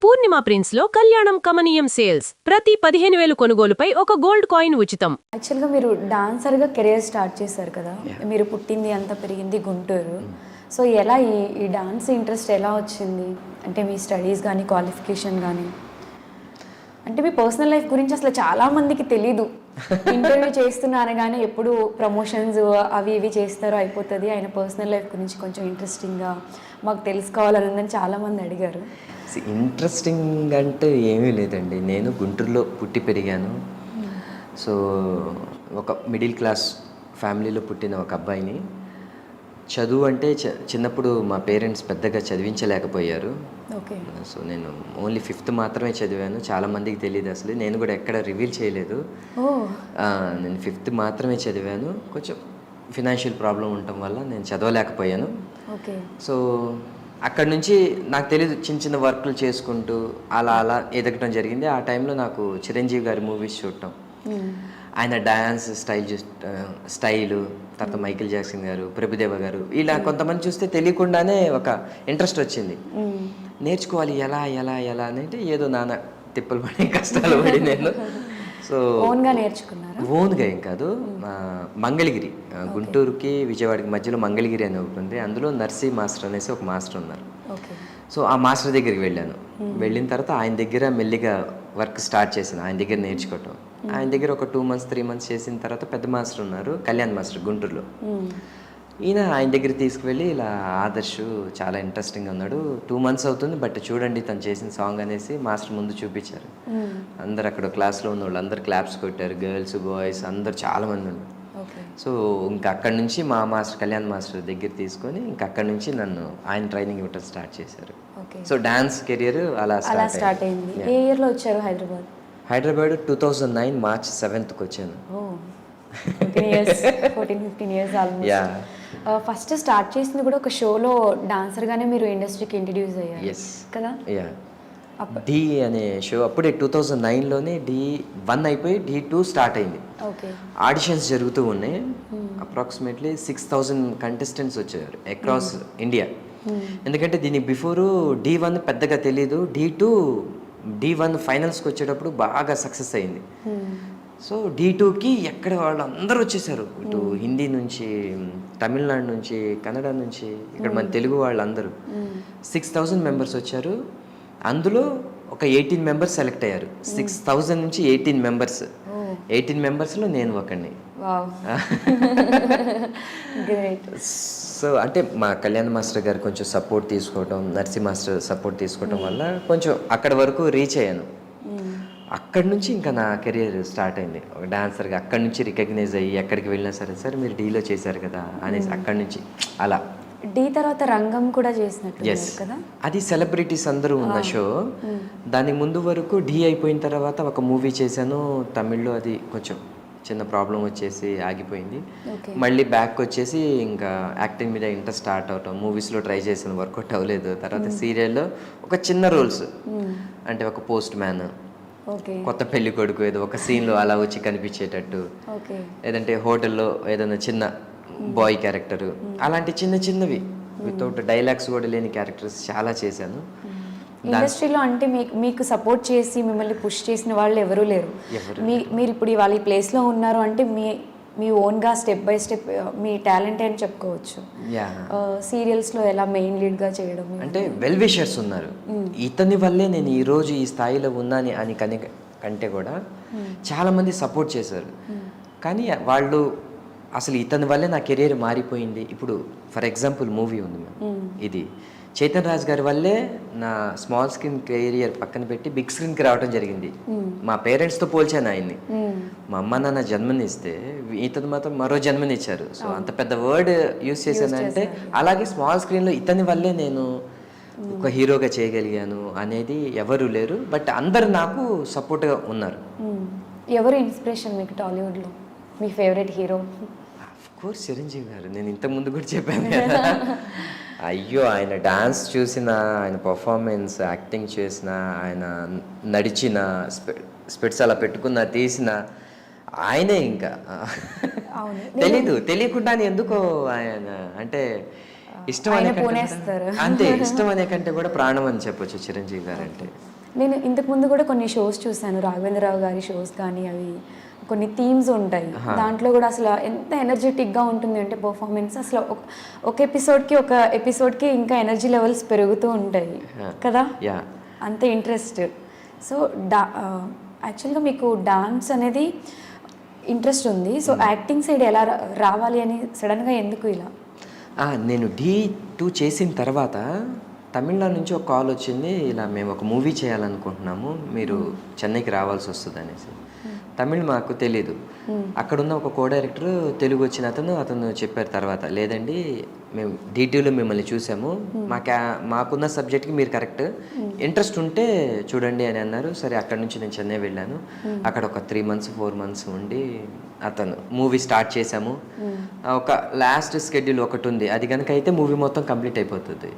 పూర్ణిమ prince లో కళ్యాణం కమనీయం సేల్స్ ప్రతి 15,000 కొనుగోలుపై ఒక గోల్డ్ కాయిన్ ఉచితం. యాక్చువల్గా మీరు డాన్సర్గా కెరియర్ స్టార్ట్ చేశారు కదా, మీరు పుట్టింది అంతా పెరిగింది గుంటూరు. సో ఎలా ఈ డాన్స్ ఇంట్రెస్ట్ ఎలా వచ్చింది? అంటే మీ స్టడీస్ కానీ క్వాలిఫికేషన్ కానీ, అంటే మీ పర్సనల్ లైఫ్ గురించి అసలు చాలామందికి తెలీదు. ఇంటర్వ్యూ చేస్తున్నాను కానీ ఎప్పుడు ప్రమోషన్స్ అవి ఇవి చేస్తారో అయిపోతుంది, ఆయన పర్సనల్ లైఫ్ గురించి కొంచెం ఇంట్రెస్టింగ్గా మాకు తెలుసుకోవాలని ఉందని చాలామంది అడిగారు. ఇంట్రెస్టింగ్ అంటే ఏమీ లేదండి. నేను గుంటూరులో పుట్టి పెరిగాను. సో ఒక మిడిల్ క్లాస్ ఫ్యామిలీలో పుట్టిన ఒక అబ్బాయిని. చదువు అంటే చిన్నప్పుడు మా పేరెంట్స్ పెద్దగా చదివించలేకపోయారు. ఓకే. సో నేను ఓన్లీ 5th మాత్రమే చదివాను. చాలామందికి తెలియదు, అసలు నేను కూడా ఎక్కడ రివీల్ చేయలేదు. నేను 5th మాత్రమే చదివాను. కొంచెం ఫినాన్షియల్ ప్రాబ్లం ఉండటం వల్ల నేను చదవలేకపోయాను. ఓకే. సో అక్కడి నుంచి నాకు తెలియదు, చిన్న చిన్న వర్క్లు చేసుకుంటూ అలా అలా ఎదగటం జరిగింది. ఆ టైంలో నాకు చిరంజీవి గారి మూవీస్ చూడటం, ఆయన డ్యాన్స్ స్టైలు, తర్వాత మైకేల్ జాక్సన్ గారు, ప్రభుదేవ గారు, ఇలా కొంతమంది చూస్తే తెలియకుండానే ఒక ఇంట్రెస్ట్ వచ్చింది. నేర్చుకోవాలి ఎలా ఎలా ఎలా అంటే ఏదో నాన్న తిప్పలు పడి కష్టాలు పడి నేను సో ఓన్గా నేర్చుకున్నారా? ఓన్గా ఏం కాదు, మంగళగిరి, గుంటూరుకి విజయవాడకి మధ్యలో మంగళగిరి అని ఒకటి ఉంది. అందులో నర్సీ మాస్టర్ అనేసి ఒక మాస్టర్ ఉన్నారు. సో ఆ మాస్టర్ దగ్గరికి వెళ్ళాను. వెళ్ళిన తర్వాత ఆయన దగ్గర మెల్లిగా వర్క్ స్టార్ట్ చేశాను, ఆయన దగ్గర నేర్చుకోవటం. ఆయన దగ్గర ఒక 2 months 3 months చేసిన తర్వాత పెద్ద మాస్టర్ ఉన్నారు, కళ్యాణ్ మాస్టర్, గుంటూరులో. ఈయన ఆయన దగ్గర తీసుకువెళ్ళి ఇలా ఆదర్శ్ చాలా ఇంట్రెస్టింగ్గా ఉన్నాడు, 2 months అవుతుంది, బట్ చూడండి తను చేసిన సాంగ్ అనేసి మాస్టర్ ముందు చూపించారు. అందరు అక్కడ క్లాస్లో ఉన్న వాళ్ళు అందరు క్లాప్స్ కొట్టారు, గర్ల్స్ బాయ్స్ అందరు చాలామంది ఉన్నారు. సో ఇంకా అక్కడి నుంచి మా మాస్టర్ కళ్యాణ్ మాస్టర్ దగ్గర తీసుకొని ఇంకా అక్కడి నుంచి నన్ను ఆయన ట్రైనింగ్ ఇవ్వటం స్టార్ట్ చేశారు. సో డాన్స్ కెరియర్ అలా స్టార్ట్ అయింది. ఏ ఇయర్లో వచ్చారు హైదరాబాద్ 2009 March 7th వచ్చాను. 14-15 years ఆల్మోస్ట్. ఫస్ట్ స్టార్ట్ చేసింది కూడా ఒక షోలో డాన్సర్గానే మీరు ఇండస్ట్రీకి ఇంట్రడ్యూస్ అయ్యారు కదా? డి అనే షో అప్పుడే 2009లోనే D1 అయిపోయి D2 స్టార్ట్ అయింది. ఆడిషన్స్ జరుగుతూ ఉన్నాయి. అప్రాక్సిమేట్లీ 6,000 కంటెస్టెంట్స్ వచ్చారు అక్రాస్ ఇండియా. ఎందుకంటే దీనికి బిఫోరు D1 పెద్దగా తెలీదు, D1 ఫైనల్స్కి వచ్చేటప్పుడు బాగా సక్సెస్ అయింది. సో D2కి ఎక్కడ వాళ్ళు అందరూ వచ్చేసారు, ఇటు హిందీ నుంచి, తమిళనాడు నుంచి, కన్నడ నుంచి, ఇక్కడ మన తెలుగు వాళ్ళందరూ 6,000 మెంబర్స్ వచ్చారు. అందులో ఒక 18 members సెలెక్ట్ అయ్యారు. 6,000 నుంచి 18 members. 18 members-లో నేను ఒకడిని. సో అంటే మా కళ్యాణ్ మాస్టర్ గారు కొంచెం సపోర్ట్ తీసుకోవటం, నర్సీ మాస్టర్ సపోర్ట్ తీసుకోవటం వల్ల కొంచెం అక్కడి వరకు రీచ్ అయ్యాను. అక్కడి నుంచి ఇంకా నా కెరియర్ స్టార్ట్ అయింది ఒక డాన్సర్గా. అక్కడి నుంచి రికగ్నైజ్ అయ్యి ఎక్కడికి వెళ్ళినా సరే, సార్ మీరు డీలో చేశారు కదా అనేసి అక్కడి నుంచి అలా. డి తర్వాత రంగం కూడా చేసినట్టు కదా? అది సెలబ్రిటీస్ అందరూ ఉన్న షో. దానికి ముందు వరకు డి అయిపోయిన తర్వాత ఒక మూవీ చేశాను తమిళ్లో, అది కొంచెం చిన్న ప్రాబ్లం వచ్చేసి ఆగిపోయింది. మళ్ళీ బ్యాక్ వచ్చేసి ఇంకా యాక్టింగ్ మీద ఇంట్రెస్ట్ స్టార్ట్ అవటం, మూవీస్లో ట్రై చేశాను, వర్కౌట్ అవ్వలేదు. తర్వాత సీరియల్లో ఒక చిన్న రోల్స్, అంటే ఒక పోస్ట్ మ్యాన్, కొత్త పెళ్లి కొడుకు, ఏదో ఒక సీన్లో అలా వచ్చి కనిపించేటట్టు, లేదంటే హోటల్లో ఏదైనా చిన్న బాయ్ క్యారెక్టర్, అలాంటి చిన్న చిన్నవి వితౌట్ డైలాగ్స్ కూడా లేని క్యారెక్టర్స్ చాలా చేశాను. ఇండస్ట్రీలో అంటే మీకు సపోర్ట్ చేసి మిమ్మల్ని పుష్ చేసిన వాళ్ళు ఎవరూ లేరు. మీరు ఇప్పుడు ఇవాళ ఈ ప్లేస్లో ఉన్నారు అంటే మీ ఓన్గా step by step me talent అని చెప్పుకోవచ్చు. సీరియల్స్లో ఎలా మెయిన్ లీడ్గా చేయడం అంటే వెల్ విషర్స్ ఉన్నారు. ఇతని వల్లే నేను ఈరోజు ఈ స్థాయిలో ఉన్నాను అని కంటే కూడా చాలామంది సపోర్ట్ చేశారు. కానీ వాళ్ళు అసలు ఇతని వల్లే నా కెరీర్ మారిపోయింది. ఇప్పుడు ఫర్ ఎగ్జాంపుల్ మూవీ ఉంది ఇది, చైతన్ రాజ్ గారి వల్లే నా స్మాల్ స్క్రీన్ కెరియర్ పక్కన పెట్టి బిగ్ స్క్రీన్కి రావడం జరిగింది. మా పేరెంట్స్తో పోల్చాను ఆయన్ని. మా అమ్మ నాన్న జన్మనిస్తే ఇతను మాత్రం మరో జన్మనిచ్చారు. సో అంత పెద్ద వర్డ్ యూజ్ చేశానంటే, అలాగే స్మాల్ స్క్రీన్లో ఇతని వల్లే నేను ఒక హీరోగా చేయగలిగాను అనేది ఎవరు లేరు. బట్ అందరు నాకు సపోర్ట్గా ఉన్నారు. ఎవరు ఇన్స్పిరేషన్ మీకు టాలీవుడ్లో? మీ ఫేవరెట్ హీరో? కోర్స్ చిరంజీవి గారు. నేను ఇంతకు ముందు కూడా చెప్పాను కదా. అయ్యో, ఆయన డాన్స్ చూసిన, ఆయన పర్ఫార్మెన్స్, యాక్టింగ్ చేసిన, ఆయన నడిచిన, స్పెట్స్ అలా పెట్టుకున్న, తీసిన ఆయనే. ఇంకా తెలియకుండానే ఎందుకో ఆయన అంటే ఇష్టం అనే కంటే, అంతే ఇష్టం అనే కంటే కూడా ప్రాణం అని చెప్పొచ్చు చిరంజీవి గారు అంటే. నేను ఇంతకుముందు కూడా కొన్ని షోస్ చూశాను, రాఘవేంద్రరావు గారి షోస్ కానీ, అవి కొన్ని థీమ్స్ ఉంటాయి. దాంట్లో కూడా అసలు ఎంత ఎనర్జెటిక్గా ఉంటుంది అంటే పర్ఫార్మెన్స్, అసలు ఒక ఎపిసోడ్కి ఇంకా ఎనర్జీ లెవెల్స్ పెరుగుతూ ఉంటాయి కదా, అంత ఇంట్రెస్ట్. సో యాక్చువల్గా మీకు డాన్స్ అనేది ఇంట్రెస్ట్ ఉంది. సో యాక్టింగ్ సైడ్ ఎలా రావాలి అని సడన్గా ఎందుకు ఇలా? నేను D2 చేసిన తర్వాత తమిళనాడు నుంచి ఒక కాల్ వచ్చింది, ఇలా మేము ఒక మూవీ చేయాలనుకుంటున్నాము, మీరు చెన్నైకి రావాల్సి వస్తుంది అనేసి. తమిళ్ మాకు తెలీదు. అక్కడున్న ఒక కో డైరెక్టర్ తెలుగు వచ్చిన అతను చెప్పారు తర్వాత, లేదండి మేము D2లో మిమ్మల్ని చూసాము, మాకున్న సబ్జెక్ట్కి మీరు కరెక్ట్, ఇంట్రెస్ట్ ఉంటే చూడండి అని అన్నారు. సరే అక్కడ నుంచి నేను చెన్నై వెళ్ళాను. అక్కడ ఒక 3 months 4 months ఉండి అతను మూవీ స్టార్ట్ చేశాము. ఒక లాస్ట్ స్కెడ్యూల్ ఒకటి ఉంది, అది కనుక అయితే మూవీ మొత్తం కంప్లీట్ అయిపోతుంది.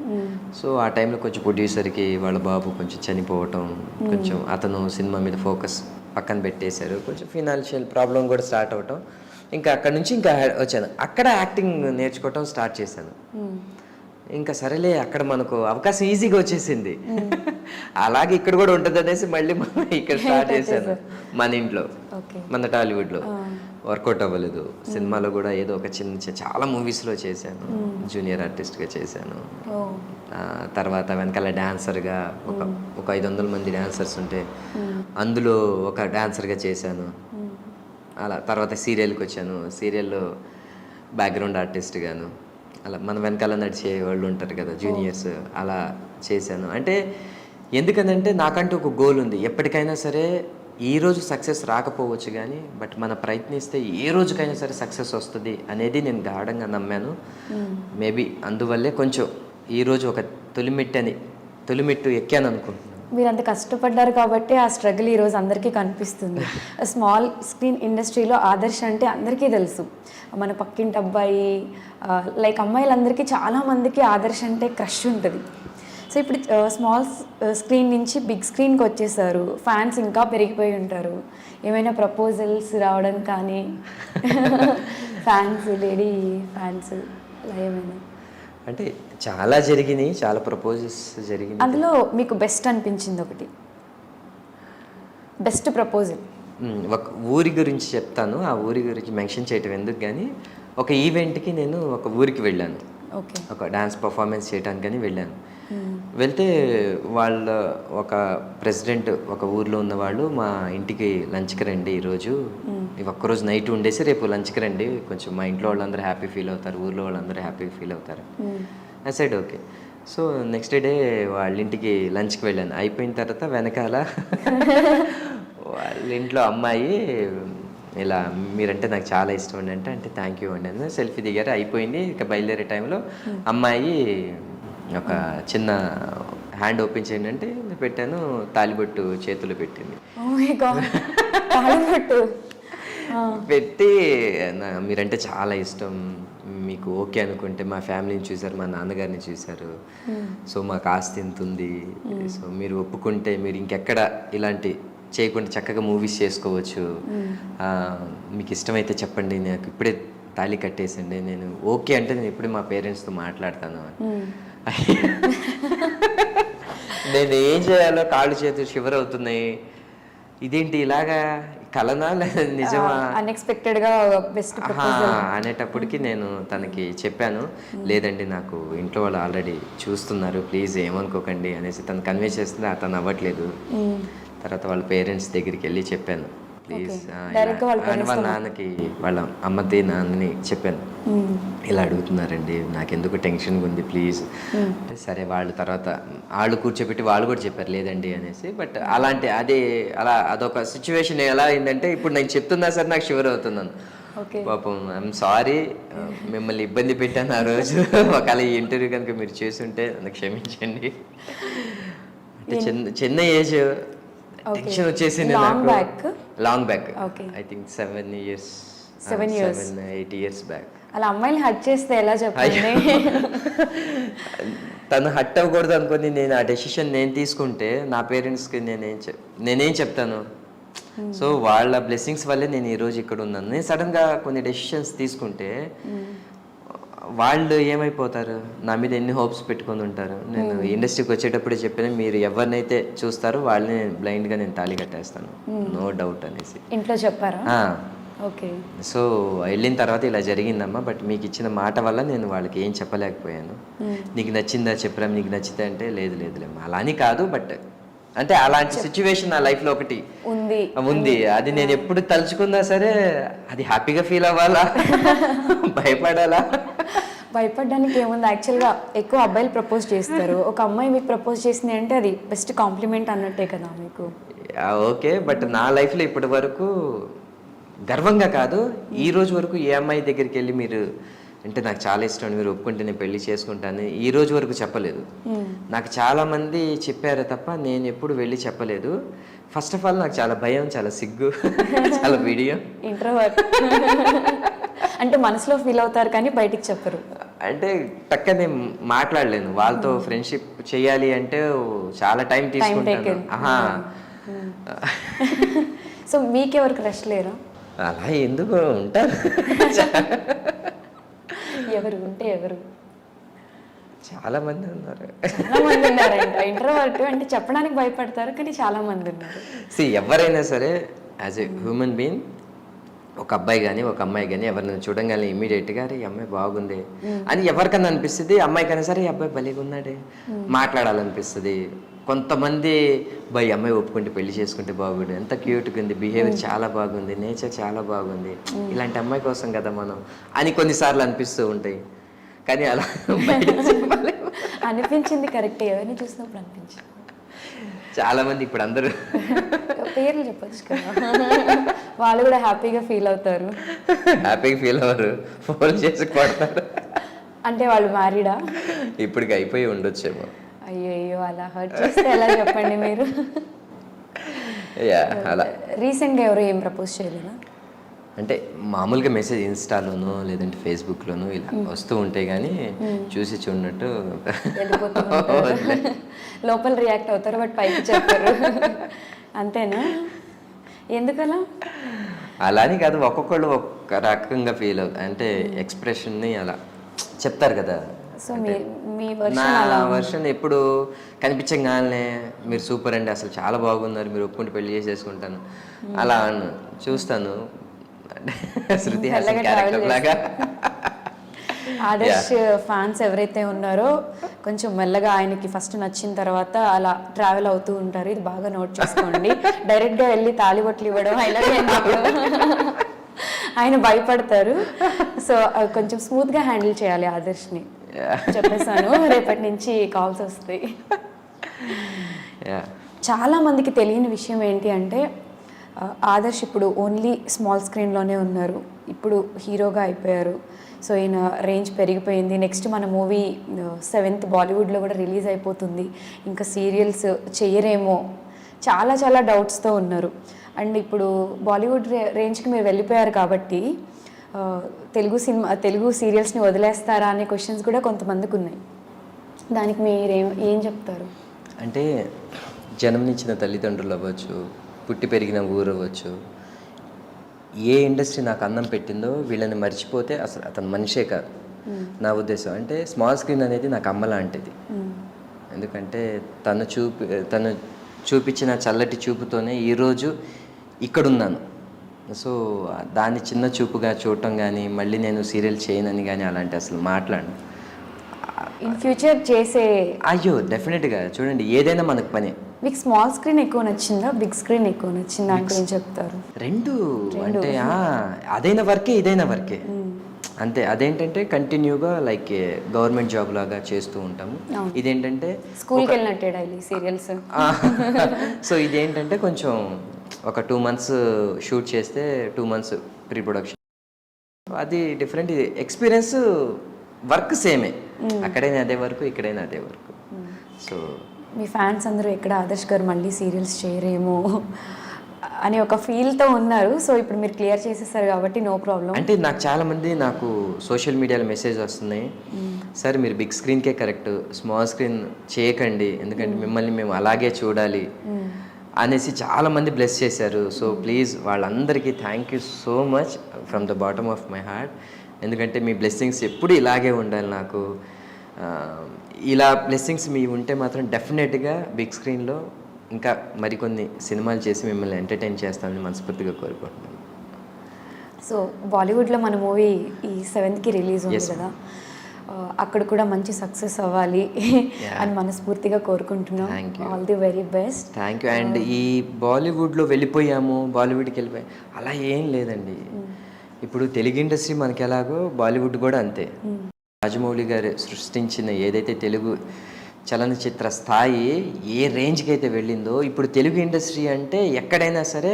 సో ఆ టైంలో కొంచెం ప్రొడ్యూసర్కి వాళ్ళ బాబు కొంచెం చనిపోవటం, కొంచెం అతను సినిమా మీద ఫోకస్ పక్కన పెట్టేశారు, కొంచెం ఫినాన్షియల్ ప్రాబ్లం కూడా స్టార్ట్ అవటం. ఇంకా అక్కడ నుంచి ఇంకా వచ్చాను, అక్కడ యాక్టింగ్ నేర్చుకోవటం స్టార్ట్ చేశాను. ఇంకా సరేలే అక్కడ మనకు అవకాశం ఈజీగా వచ్చేసింది, అలాగే ఇక్కడ కూడా ఉంటుంది అనేసి మళ్ళీ మనం ఇక్కడ స్టార్ట్ చేశాను మన ఇంట్లో, మన టాలీవుడ్లో. వర్కౌట్ అవ్వలేదు. సినిమాలో కూడా ఏదో ఒక చిన్న చాలా మూవీస్లో చేశాను, జూనియర్ ఆర్టిస్ట్గా చేశాను. తర్వాత వెనకాల డాన్సర్గా ఒక 500 మంది డాన్సర్స్ ఉంటే అందులో ఒక డాన్సర్గా చేశాను. అలా తర్వాత సీరియల్కి వచ్చాను, సీరియల్లో బ్యాక్గ్రౌండ్ ఆర్టిస్ట్గాను. అలా మన వెనకాల నడిచే వాళ్ళు ఉంటారు కదా జూనియర్స్, అలా చేశాను. అంటే ఎందుకంటే నాకంటూ ఒక గోల్ ఉంది, ఎప్పటికైనా సరే ఈరోజు సక్సెస్ రాకపోవచ్చు కానీ బట్ మన ప్రయత్నిస్తే ఏ రోజుకైనా సరే సక్సెస్ వస్తుంది అనేది నేను గాఢంగా నమ్మాను. మేబీ అందువల్లే కొంచెం ఈరోజు ఒక తొలిమెట్టు ఎక్కాను అనుకుంటున్నాను. మీరు అంత కష్టపడ్డారు కాబట్టి ఆ స్ట్రగుల్ ఈరోజు అందరికీ కనిపిస్తుంది. స్మాల్ స్క్రీన్ ఇండస్ట్రీలో ఆదర్శ్ అంటే అందరికీ తెలుసు, మన పక్కింటి అబ్బాయి, లైక్ అమ్మాయిలందరికీ చాలామందికి ఆదర్శ్ అంటే క్రష్ ఉంటుంది. సో ఇప్పుడు స్మాల్ స్క్రీన్ నుంచి బిగ్ స్క్రీన్కి వచ్చేసారు, ఫ్యాన్స్ ఇంకా పెరిగిపోయి ఉంటారు. ఏమైనా ప్రపోజల్స్ రావడం కానీ లేడీ ఫ్యాన్స్ ఇలా ఏమైనా? అంటే చాలా జరిగినాయి, చాలా ప్రపోజల్స్ జరిగినాయి. అందులో మీకు బెస్ట్ అనిపించింది ఒకటి, బెస్ట్ ప్రపోజల్? ఒక ఊరి గురించి చెప్తాను, ఆ ఊరి గురించి మెన్షన్ చేయటం ఎందుకు కానీ, ఒక ఈవెంట్కి నేను ఒక ఊరికి వెళ్ళాను, ఒక డాన్స్ పర్ఫార్మెన్స్ చేయడానికి కానీ వెళ్ళాను. వెళ్తే వాళ్ళ ఒక ప్రెసిడెంట్ ఒక ఊర్లో ఉన్న వాళ్ళు మా ఇంటికి లంచ్కి రండి ఈరోజు, ఒక్కరోజు నైట్ ఉండేసి రేపు లంచ్కి రండి, కొంచెం మా ఇంట్లో వాళ్ళందరూ హ్యాపీ ఫీల్ అవుతారు, ఊర్లో వాళ్ళందరూ హ్యాపీగా ఫీల్ అవుతారు. I said okay. So next day వాళ్ళ ఇంటికి లంచ్కి వెళ్ళాను. అయిపోయిన తర్వాత వెనకాల వాళ్ళ ఇంట్లో అమ్మాయి ఇలా మీరంటే నాకు చాలా ఇష్టం అండి అంటే థ్యాంక్ యూ అండి అని సెల్ఫీ దిగారు. అయిపోయింది. ఇక బయలుదేరే టైంలో అమ్మాయి ఒక చిన్న హ్యాండ్ ఓపెన్ చేయండి అంటే పెట్టాను, తాలిబొట్టు చేతులు పెట్టింది. పెట్టి మీరంటే చాలా ఇష్టం, మీకు ఓకే అనుకుంటే మా ఫ్యామిలీని చూసారు, మా నాన్నగారిని చూశారు, సో మాకు ఆస్తి ఎంత ఉంది, సో మీరు ఒప్పుకుంటే మీరు ఇంకెక్కడ ఇలాంటి చేయకుండా చక్కగా మూవీస్ చేసుకోవచ్చు, మీకు ఇష్టమైతే చెప్పండి, నాకు ఇప్పుడే తాళి కట్టేసండి, నేను ఓకే అంటే నేను ఇప్పుడే మా పేరెంట్స్తో మాట్లాడతాను. నేను ఏం చేయాలో కాళ్ళు చేతులు షివర్ అవుతున్నాయి, ఇదేంటి ఇలాగా కలనా లేదా నిజమా అన్ఎక్స్పెక్టెడ్గా బెస్ట్ అనేటప్పటికి నేను తనకి చెప్పాను, లేదండి నాకు ఇంట్లో వాళ్ళు ఆల్రెడీ చూస్తున్నారు, ప్లీజ్ ఏమనుకోకండి అనేసి తను కన్వే చేస్తుంది. అతను అవ్వట్లేదు. తర్వాత వాళ్ళ పేరెంట్స్ దగ్గరికి వెళ్ళి చెప్పాను, ప్లీజ్ వాళ్ళ నాన్నకి వాళ్ళ అమ్మది నాన్నని చెప్పాను, ఇలా అడుగుతున్నారండి, నాకెందుకు టెన్షన్గా ఉంది, ప్లీజ్ అంటే సరే. వాళ్ళు తర్వాత వాళ్ళు కూర్చోబెట్టి వాళ్ళు కూడా చెప్పారు లేదండి అనేసి. బట్ అలా అదొక సిచ్యువేషన్ ఎలా అయిందంటే ఇప్పుడు నేను చెప్తున్నా సరే నాకు షివర్ అవుతున్నాను. పాపం ఐఎమ్ సారీ మిమ్మల్ని ఇబ్బంది పెట్టాను ఆ రోజు, ఒకవేళ ఈ ఇంటర్వ్యూ కనుక మీరు చేస్తుంటే నన్ను క్షమించండి. అంటే చిన్న ఏజ్ టెన్షన్ వచ్చేసింది నాకు. Long back I think 7 years 8 years back. అలా అమ్మాయిని హట్ చేస్తే ఎలా చెప్పండి? తను హట్ అవ్వకూడదు అనుకుని నేను ఆ డెసిషన్ నేను తీసుకుంటే నా పేరెంట్స్కి నేనేం చెప్తాను? సో వాళ్ళ బ్లెస్సింగ్స్ వల్లే నేను ఈరోజు ఇక్కడ ఉన్నాను. నేను సడన్గా కొన్ని డెసిషన్స్ తీసుకుంటే వాళ్ళు ఏమైపోతారు, నా మీద ఎన్ని హోప్స్ పెట్టుకొని ఉంటారు. నేను ఇండస్ట్రీకి వచ్చేటప్పుడే చెప్పాను, మీరు ఎవరినైతే చూస్తారో వాళ్ళని బ్లైండ్గా నేను తాళి కట్టేస్తాను, నో డౌట్ అనేసి. ఇంట్లో చెప్పారా? ఆ. ఓకే. సో వెళ్ళిన తర్వాత ఇలా జరిగిందమ్మా, బట్ మీకు ఇచ్చిన మాట వల్ల నేను వాళ్ళకి ఏం చెప్పలేకపోయాను. నీకు నచ్చిందా చెప్పరా, నీకు నచ్చితే అంటే లేదు లేదులేమ్మా అలా అని కాదు, బట్ అంటే అలాంటి సిచ్యువేషన్ నా లైఫ్లో ఒకటి ఉంది. అది నేను ఎప్పుడు తలుచుకున్నా సరే అది హ్యాపీగా ఫీల్ అవ్వాలా భయపడాలా? భయపడడానికి ఏముంది, యాక్చువల్గా ఎక్కువ అబ్బాయిలు ప్రపోజ్ చేస్తారు, ఒక అమ్మాయి మీకు ప్రపోజ్ చేసింది అంటే అది బెస్ట్ కాంప్లిమెంట్ అన్నట్టే కదా మీకు. ఓకే, బట్ నా లైఫ్లో ఇప్పటి వరకు గర్వంగా కాదు, ఈ రోజు వరకు ఏ అమ్మాయి దగ్గరికి వెళ్ళి మీరు అంటే నాకు చాలా ఇష్టం, మీరు ఒప్పుకుంటే నేను పెళ్లి చేసుకుంటాను ఈ రోజు వరకు చెప్పలేదు. నాకు చాలా మంది చెప్పారు తప్ప నేను ఎప్పుడు వెళ్ళి చెప్పలేదు. ఫస్ట్ ఆఫ్ ఆల్ నాకు చాలా భయం, చాలా సిగ్గు, చాలా వీడియో ఇంట్రోవర్ట్ అంటే మనసులో ఫీల్ అవుతారు కానీ బయటికి చెప్పరు. అంటే టక్కనే మాట్లాడలేను వాళ్ళతో. ఫ్రెండ్షిప్ చేయాలి అంటే చాలా టైం తీసుకుంటాను. సో మీకెవరు క్రష్ లేరా? అలా ఎందుకు ఉంటారు, ఎవరు ఉంటే ఎవరు? చాలా మంది ఉన్నారు. చాలా మంది ఉన్నారంట. ఇంట్రోవర్ట్ అంటే చెప్పడానికి భయపడతారు కానీ చాలా మంది ఉన్నారు. ఎవరైనా సరే యాజ్ ఎ హ్యూమన్ బీయింగ్, ఒక అబ్బాయి కానీ ఒక అమ్మాయి కానీ ఎవరిని చూడంగానే ఇమీడియట్గా అరే ఈ అమ్మాయి బాగుంది అని ఎవరికన్నా అనిపిస్తుంది. అమ్మాయికైనా సరే ఈ అబ్బాయి భలేగా ఉన్నాడే మాట్లాడాలనిపిస్తుంది. కొంతమంది బై అమ్మాయి ఒప్పుకుంటే పెళ్లి చేసుకుంటే బాగుండు, ఎంత క్యూట్గా ఉంది, బిహేవియర్ చాలా బాగుంది, నేచర్ చాలా బాగుంది, ఇలాంటి అమ్మాయి కోసం కదా మనం అని కొన్నిసార్లు అనిపిస్తూ ఉంటాయి. కానీ అలా అనిపించింది కరెక్ట్, ఎవరిని చూసినప్పుడు అనిపించింది. చాలా మంది ఇప్పుడు అందరూ పేర్లు చెప్పచ్చు కదా, వాళ్ళు కూడా హ్యాపీగా ఫీల్ అవుతారు. హ్యాపీగా ఫీల్ అవ్వరు, ఫోన్ చేసి కొడతారు. అంటే వాళ్ళు మ్యారీడా? ఇప్పటికి అయిపోయి ఉండొచ్చేమో. అయ్యో అలా హర్ట్ చేస్తే ఎలా చెప్పండి మీరు. అలా రీసెంట్గా ఎవరు ఏం ప్రపోజ్ చేయలేదా? అంటే మామూలుగా మెసేజ్ ఇన్స్టాలోనో లేదంటే ఫేస్బుక్లోనో ఇలా వస్తూ ఉంటాయి కానీ చూసి చూడనట్టు లోపల రియాక్ట్ అవుతారు బట్ పైకి చెప్పారు అంతేనా? ఎందుకలా? అలా అని కాదు, ఒక్కొక్కళ్ళు ఒక్క రకంగా ఫీల్ అవుతారు, అంటే ఎక్స్ప్రెషన్ని అలా చెప్తారు కదా. సో మీ నా వర్షన్ ఎప్పుడు కనిపించగానే మీరు సూపర్ అండి, అసలు చాలా బాగున్నారు, మీరు ఒప్పుకుంటే పెళ్లి చేసేసుకుంటాను అలా చూస్తాను. శృతి హాసన్ క్యారెక్టర్ లాగా. ఆదర్శ్ ఫ్యాన్స్ ఎవరైతే ఉన్నారో కొంచెం మెల్లగా ఆయనకి ఫస్ట్ నచ్చిన తర్వాత అలా ట్రావెల్ అవుతూ ఉంటారు, ఇది బాగా నోట్ చేసుకోండి. డైరెక్ట్గా వెళ్ళి తాళిబొట్లు ఇవ్వడం ఆయన భయపడతారు. సో కొంచెం స్మూత్గా హ్యాండిల్ చేయాలి ఆదర్శ్ని చెప్పేసాను. రేపటి నుంచి కాల్స్ వస్తాయి. చాలా మందికి తెలియని విషయం ఏంటి అంటే ఆదర్శ్ ఇప్పుడు ఓన్లీ స్మాల్ స్క్రీన్లోనే ఉన్నారు, ఇప్పుడు హీరోగా అయిపోయారు. సో ఈయన రేంజ్ పెరిగిపోయింది. నెక్స్ట్ మన మూవీ 7th బాలీవుడ్లో కూడా రిలీజ్ అయిపోతుంది, ఇంకా సీరియల్స్ చేయరేమో, చాలా చాలా డౌట్స్తో ఉన్నారు. అండ్ ఇప్పుడు బాలీవుడ్ రేంజ్కి మీరు వెళ్ళిపోయారు కాబట్టి తెలుగు సీరియల్స్ని వదిలేస్తారా అనే క్వశ్చన్స్ కూడా కొంతమందికి ఉన్నాయి. దానికి మీరు ఏం చెప్తారు? అంటే జన్మనిచ్చిన తల్లిదండ్రులు అవ్వచ్చు, పుట్టి పెరిగిన ఊరు అవ్వచ్చు, ఏ ఇండస్ట్రీ నాకు అన్నం పెట్టిందో వీళ్ళని మర్చిపోతే అసలు అతను మనిషే కాదు నా ఉద్దేశం. అంటే స్మాల్ స్క్రీన్ అనేది నాకు అమ్మ లాంటిది. ఎందుకంటే తను చూపించిన చల్లటి చూపుతోనే ఈరోజు ఇక్కడున్నాను. సో దాన్ని చిన్న చూపుగా చూడటం కానీ మళ్ళీ నేను సీరియల్ చేయనని కానీ అలాంటి అసలు మాట్లాడను. ఇన్ ఫ్యూచర్ చేసే అయ్యో డెఫినెట్గా చూడండి, ఏదైనా మనకు పని. మీకు స్మాల్ స్క్రీన్ ఎక్కువ నచ్చిందా, బిగ్ స్క్రీన్ ఎక్కువ నచ్చిందా అంటే ఏం చెప్తారు? రెండు అంటే అదైనా వర్కే ఇదైనా వర్కే అంతే. అదేంటంటే కంటిన్యూగా లైక్ గవర్నమెంట్ జాబ్ లాగా చేస్తూ ఉంటాము. ఇదేంటంటే స్కూల్కి వెళ్ళినట్టే డైలీ సీరియల్స్. సో ఇదేంటంటే కొంచెం ఒక 2 months షూట్ చేస్తే 2 months ప్రీ ప్రొడక్షన్, అది డిఫరెంట్. ఇది ఎక్స్పీరియన్స్, వర్క్ సేమే, అక్కడైనా అదే వర్క్, ఇక్కడైనా అదే వర్క్. సో మీ ఫ్యాన్స్ అందరూ ఎక్కడ ఆదర్శ్ గారు మళ్ళీ సీరియల్స్ చేయరేమో అని ఒక ఫీల్తో ఉన్నారు. సో ఇప్పుడు మీరు క్లియర్ చేసేసారు కాబట్టి నో ప్రాబ్లం. అంటే నాకు చాలామంది నాకు సోషల్ మీడియాలో మెసేజ్ వస్తున్నాయి, సార్ మీరు బిగ్ స్క్రీన్కే కరెక్ట్, స్మాల్ స్క్రీన్ చేయకండి, ఎందుకంటే మిమ్మల్ని మేము అలాగే చూడాలి అనేసి చాలామంది బ్లెస్ చేశారు. సో ప్లీజ్ వాళ్ళందరికీ thank you so much from the bottom of my heart. ఎందుకంటే మీ బ్లెస్సింగ్స్ ఎప్పుడు ఇలాగే ఉండాలి నాకు. ఇలా బ్లెస్సింగ్స్ మీ ఉంటే మాత్రం డెఫినెట్గా బిగ్ స్క్రీన్లో ఇంకా మరికొన్ని సినిమాలు చేసి మిమ్మల్ని ఎంటర్టైన్ చేస్తామని మనస్ఫూర్తిగా కోరుకుంటున్నాను. సో బాలీవుడ్లో మన మూవీ ఈ 7th రిలీజ్ ఉంది కదా, అక్కడ కూడా మంచి సక్సెస్ అవ్వాలి అని మనస్ఫూర్తిగా కోరుకుంటున్నాం. All the very best. Thank you. And ఈ బాలీవుడ్లో వెళ్ళిపోయాము, బాలీవుడ్కి వెళ్ళిపోయాము అలా ఏం లేదండి. ఇప్పుడు తెలుగు ఇండస్ట్రీ మనకి ఎలాగో బాలీవుడ్ కూడా అంతే. రాజమౌళి గారు సృష్టించిన ఏదైతే తెలుగు చలనచిత్ర స్థాయి ఏ రేంజ్కి అయితే వెళ్ళిందో, ఇప్పుడు తెలుగు ఇండస్ట్రీ అంటే ఎక్కడైనా సరే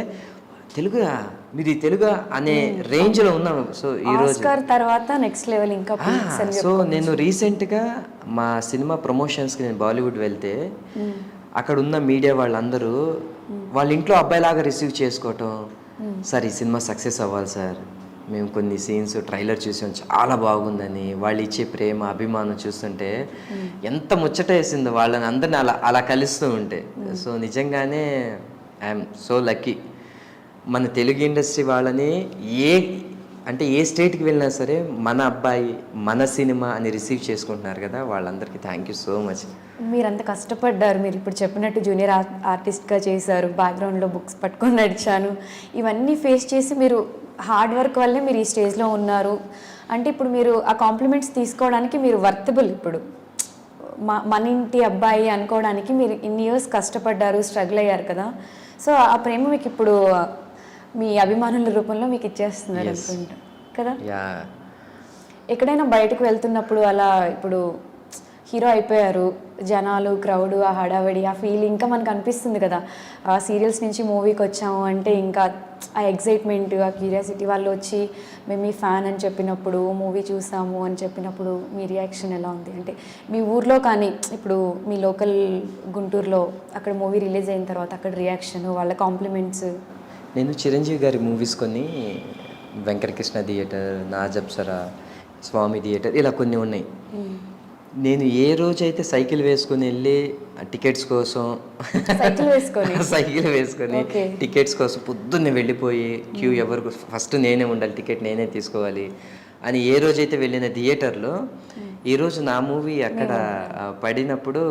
తెలుగుగా మీరు తెలుగు అనే రేంజ్లో ఉన్నాము. సో ఈరోజు తర్వాత నెక్స్ట్ లెవెల్ ఇంకా. సో నేను రీసెంట్గా మా సినిమా ప్రమోషన్స్కి నేను బాలీవుడ్ వెళ్తే అక్కడ ఉన్న మీడియా వాళ్ళందరూ వాళ్ళ ఇంట్లో అబ్బాయిలాగా రిసీవ్ చేసుకోవటం, సార్ ఈ సినిమా సక్సెస్ అవ్వాలి సార్, మేము కొన్ని సీన్స్ ట్రైలర్ చూసాం చాలా బాగుందని, వాళ్ళు ఇచ్చే ప్రేమ అభిమానం చూస్తుంటే ఎంత ముచ్చట వేసిందో వాళ్ళని అందరిని అలా కలుస్తూ ఉంటే. సో నిజంగానే ఐఎమ్ సో లక్కీ. మన తెలుగు ఇండస్ట్రీ వాళ్ళని ఏ స్టేట్కి వెళ్ళినా సరే మన అబ్బాయి మన సినిమా అని రిసీవ్ చేసుకుంటున్నారు కదా, వాళ్ళందరికీ థ్యాంక్ యూ సో మచ్. మీరంత కష్టపడ్డారు, మీరు ఇప్పుడు చెప్పినట్టు జూనియర్ ఆర్టిస్ట్గా చేశారు, బ్యాక్గ్రౌండ్లో బుక్స్ పట్టుకొని నడిచాను, ఇవన్నీ ఫేస్ చేసి మీరు హార్డ్ వర్క్ వల్లే మీరు ఈ స్టేజ్లో ఉన్నారు అంటే ఇప్పుడు మీరు ఆ కాంప్లిమెంట్స్ తీసుకోవడానికి మీరు వర్తబుల్. ఇప్పుడు మన ఇంటి అబ్బాయి అనుకోవడానికి మీరు ఇన్ని ఇయర్స్ కష్టపడ్డారు, స్ట్రగుల్ అయ్యారు కదా. సో ఆ ప్రేమ మీకు ఇప్పుడు మీ అభిమానుల రూపంలో మీకు ఇచ్చేస్తున్నారు అనుకుంటా కదా. ఎక్కడైనా బయటకు వెళ్తున్నప్పుడు అలా ఇప్పుడు హీరో అయిపోయారు, జనాలు క్రౌడ్ ఆ హడావడి ఆ ఫీల్ ఇంకా మనకు అనిపిస్తుంది కదా. ఆ సీరియల్స్ నుంచి మూవీకి వచ్చాము అంటే ఇంకా ఆ ఎగ్జైట్మెంట్ ఆ క్యూరియాసిటీ, వాళ్ళు వచ్చి మేము మీ ఫ్యాన్ అని చెప్పినప్పుడు, మూవీ చూసాము అని చెప్పినప్పుడు మీ రియాక్షన్ ఎలా ఉంది? అంటే మీ ఊర్లో కానీ ఇప్పుడు మీ లోకల్ గుంటూరులో అక్కడ మూవీ రిలీజ్ అయిన తర్వాత అక్కడ రియాక్షన్, వాళ్ళ కాంప్లిమెంట్స్. నేను చిరంజీవి గారి మూవీస్ కొన్ని వెంకటకృష్ణ థియేటర్, నాజప్సరా, స్వామి థియేటర్ ఇలా కొన్ని ఉన్నాయి. నేను ఏ రోజైతే సైకిల్ వేసుకొని వెళ్ళి టికెట్స్ కోసం సైకిల్ వేసుకొని టికెట్స్ కోసం పొద్దున్నే వెళ్ళిపోయి క్యూ ఎవరికి ఫస్ట్ నేనే ఉండాలి, టికెట్ నేనే తీసుకోవాలి అని ఏ రోజైతే వెళ్ళిన థియేటర్లో, ఈరోజు నా మూవీ అక్కడ పడినప్పుడు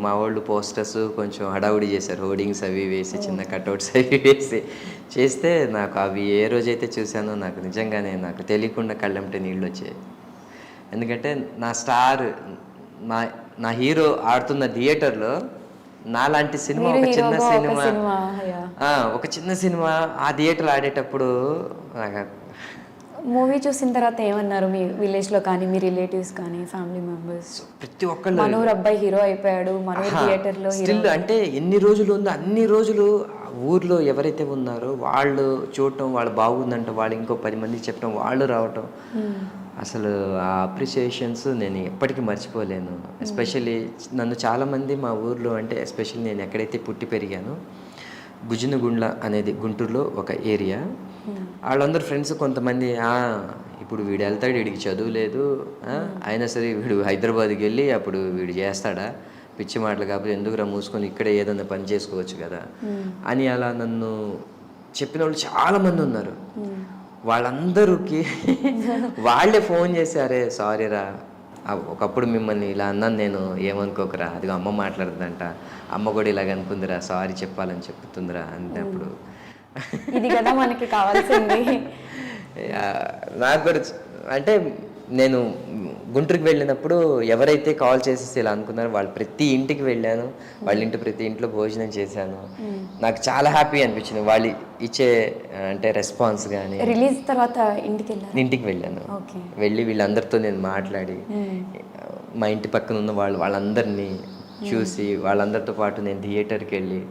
మా వాళ్ళు పోస్టర్స్ కొంచెం హడావుడి చేశారు, హోర్డింగ్స్ అవి వేసి చిన్న కట్అవుట్స్ అవి వేసి చేస్తే నాకు అవి ఏ రోజైతే చూశానో నాకు నిజంగానే నాకు తెలియకుండా కళ్ళంటే నీళ్ళు వచ్చాయి. ఎందుకంటే నా స్టార్ నా హీరో ఆడుతున్న థియేటర్లో నాలాంటి సినిమా ఒక చిన్న సినిమా ఆ థియేటర్ ఆడేటప్పుడు మూవీ చూసిన తర్వాత ఏమన్నారు మీ విలేజ్లో కానీ మీ రిలేటివ్స్ కానీ ఫ్యామిలీ మెంబర్స్? ప్రతి ఒక్కళ్ళు మనూరు అబ్బాయి హీరో అయిపోయాడు, మనూరు థియేటర్లో స్టిల్ అంటే ఎన్ని రోజులు ఉందో అన్ని రోజులు ఊర్లో ఎవరైతే ఉన్నారో వాళ్ళు చూడటం, వాళ్ళు బాగుందంట వాళ్ళు ఇంకో 10 మందికి చెప్పడం, వాళ్ళు రావటం, అసలు ఆ అప్రిషియేషన్స్ నేను ఎప్పటికీ మర్చిపోలేను. ఎస్పెషల్లీ నన్ను చాలామంది మా ఊర్లో అంటే ఎస్పెషల్లీ నేను ఎక్కడైతే పుట్టి పెరిగానో గుజినగుండ్ల అనేది గుంటూరులో ఒక ఏరియా, వాళ్ళందరూ ఫ్రెండ్స్ కొంతమంది ఇప్పుడు వీడు వెళ్తాడు, వీడికి చదువు లేదు, అయినా సరే వీడు హైదరాబాద్కి వెళ్ళి అప్పుడు వీడు చేస్తాడా, పిచ్చి మాటలు కాకపోతే ఎందుకురా మూసుకొని ఇక్కడే ఏదన్నా పని చేసుకోవచ్చు కదా అని అలా నన్ను చెప్పిన వాళ్ళు చాలామంది ఉన్నారు. వాళ్ళందరికీ వాళ్ళే ఫోన్ చేశారే, సారీరా ఒకప్పుడు మిమ్మల్ని ఇలా అన్నాను నేను, ఏమనుకోకరా, అదిగో అమ్మ మాట్లాడుతుందంట, అమ్మ కూడా ఇలాగ అనుకుందిరా, సారీ చెప్పాలని చెప్తుందిరా అంటే అప్పుడు ఇది కదా మనకి కావాల్సింది. నాకు కూడా అంటే నేను గుంటూరుకి వెళ్ళినప్పుడు ఎవరైతే కాల్ చేసేసి ఇలా అనుకున్నారో వాళ్ళు ప్రతి ఇంటికి వెళ్ళాను, వాళ్ళ ఇంటి ప్రతి ఇంట్లో భోజనం చేశాను. నాకు చాలా హ్యాపీ అనిపించింది వాళ్ళు ఇచ్చే అంటే రెస్పాన్స్ కానీ. రిలీజ్ తర్వాత ఇంటికి వెళ్ళాను, వెళ్ళి వీళ్ళందరితో నేను మాట్లాడి మా ఇంటి పక్కన ఉన్న వాళ్ళందరినీ చూసి వాళ్ళందరితో పాటు నేను థియేటర్కి వెళ్ళి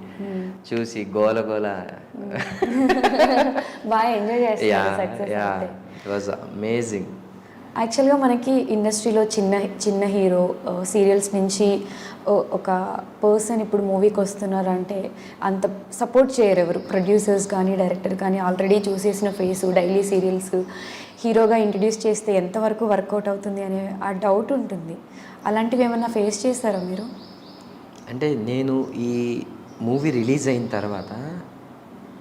చూసి గోల బాగా ఎంజాయ్ చేస్తాను. It was amazing. యాక్చువల్గా మనకి ఇండస్ట్రీలో చిన్న హీరో సీరియల్స్ నుంచి ఒక పర్సన్ ఇప్పుడు మూవీకి వస్తున్నారంటే అంత సపోర్ట్ చేయరు ఎవరు, ప్రొడ్యూసర్స్ కానీ డైరెక్టర్ కానీ. ఆల్రెడీ చూసేసిన ఫేసు డైలీ సీరియల్స్ హీరోగా ఇంట్రడ్యూస్ చేస్తే ఎంతవరకు వర్కౌట్ అవుతుంది అనే ఆ డౌట్ ఉంటుంది. అలాంటివి ఏమన్నా ఫేస్ చేస్తారా మీరు? అంటే నేను ఈ మూవీ రిలీజ్ అయిన తర్వాత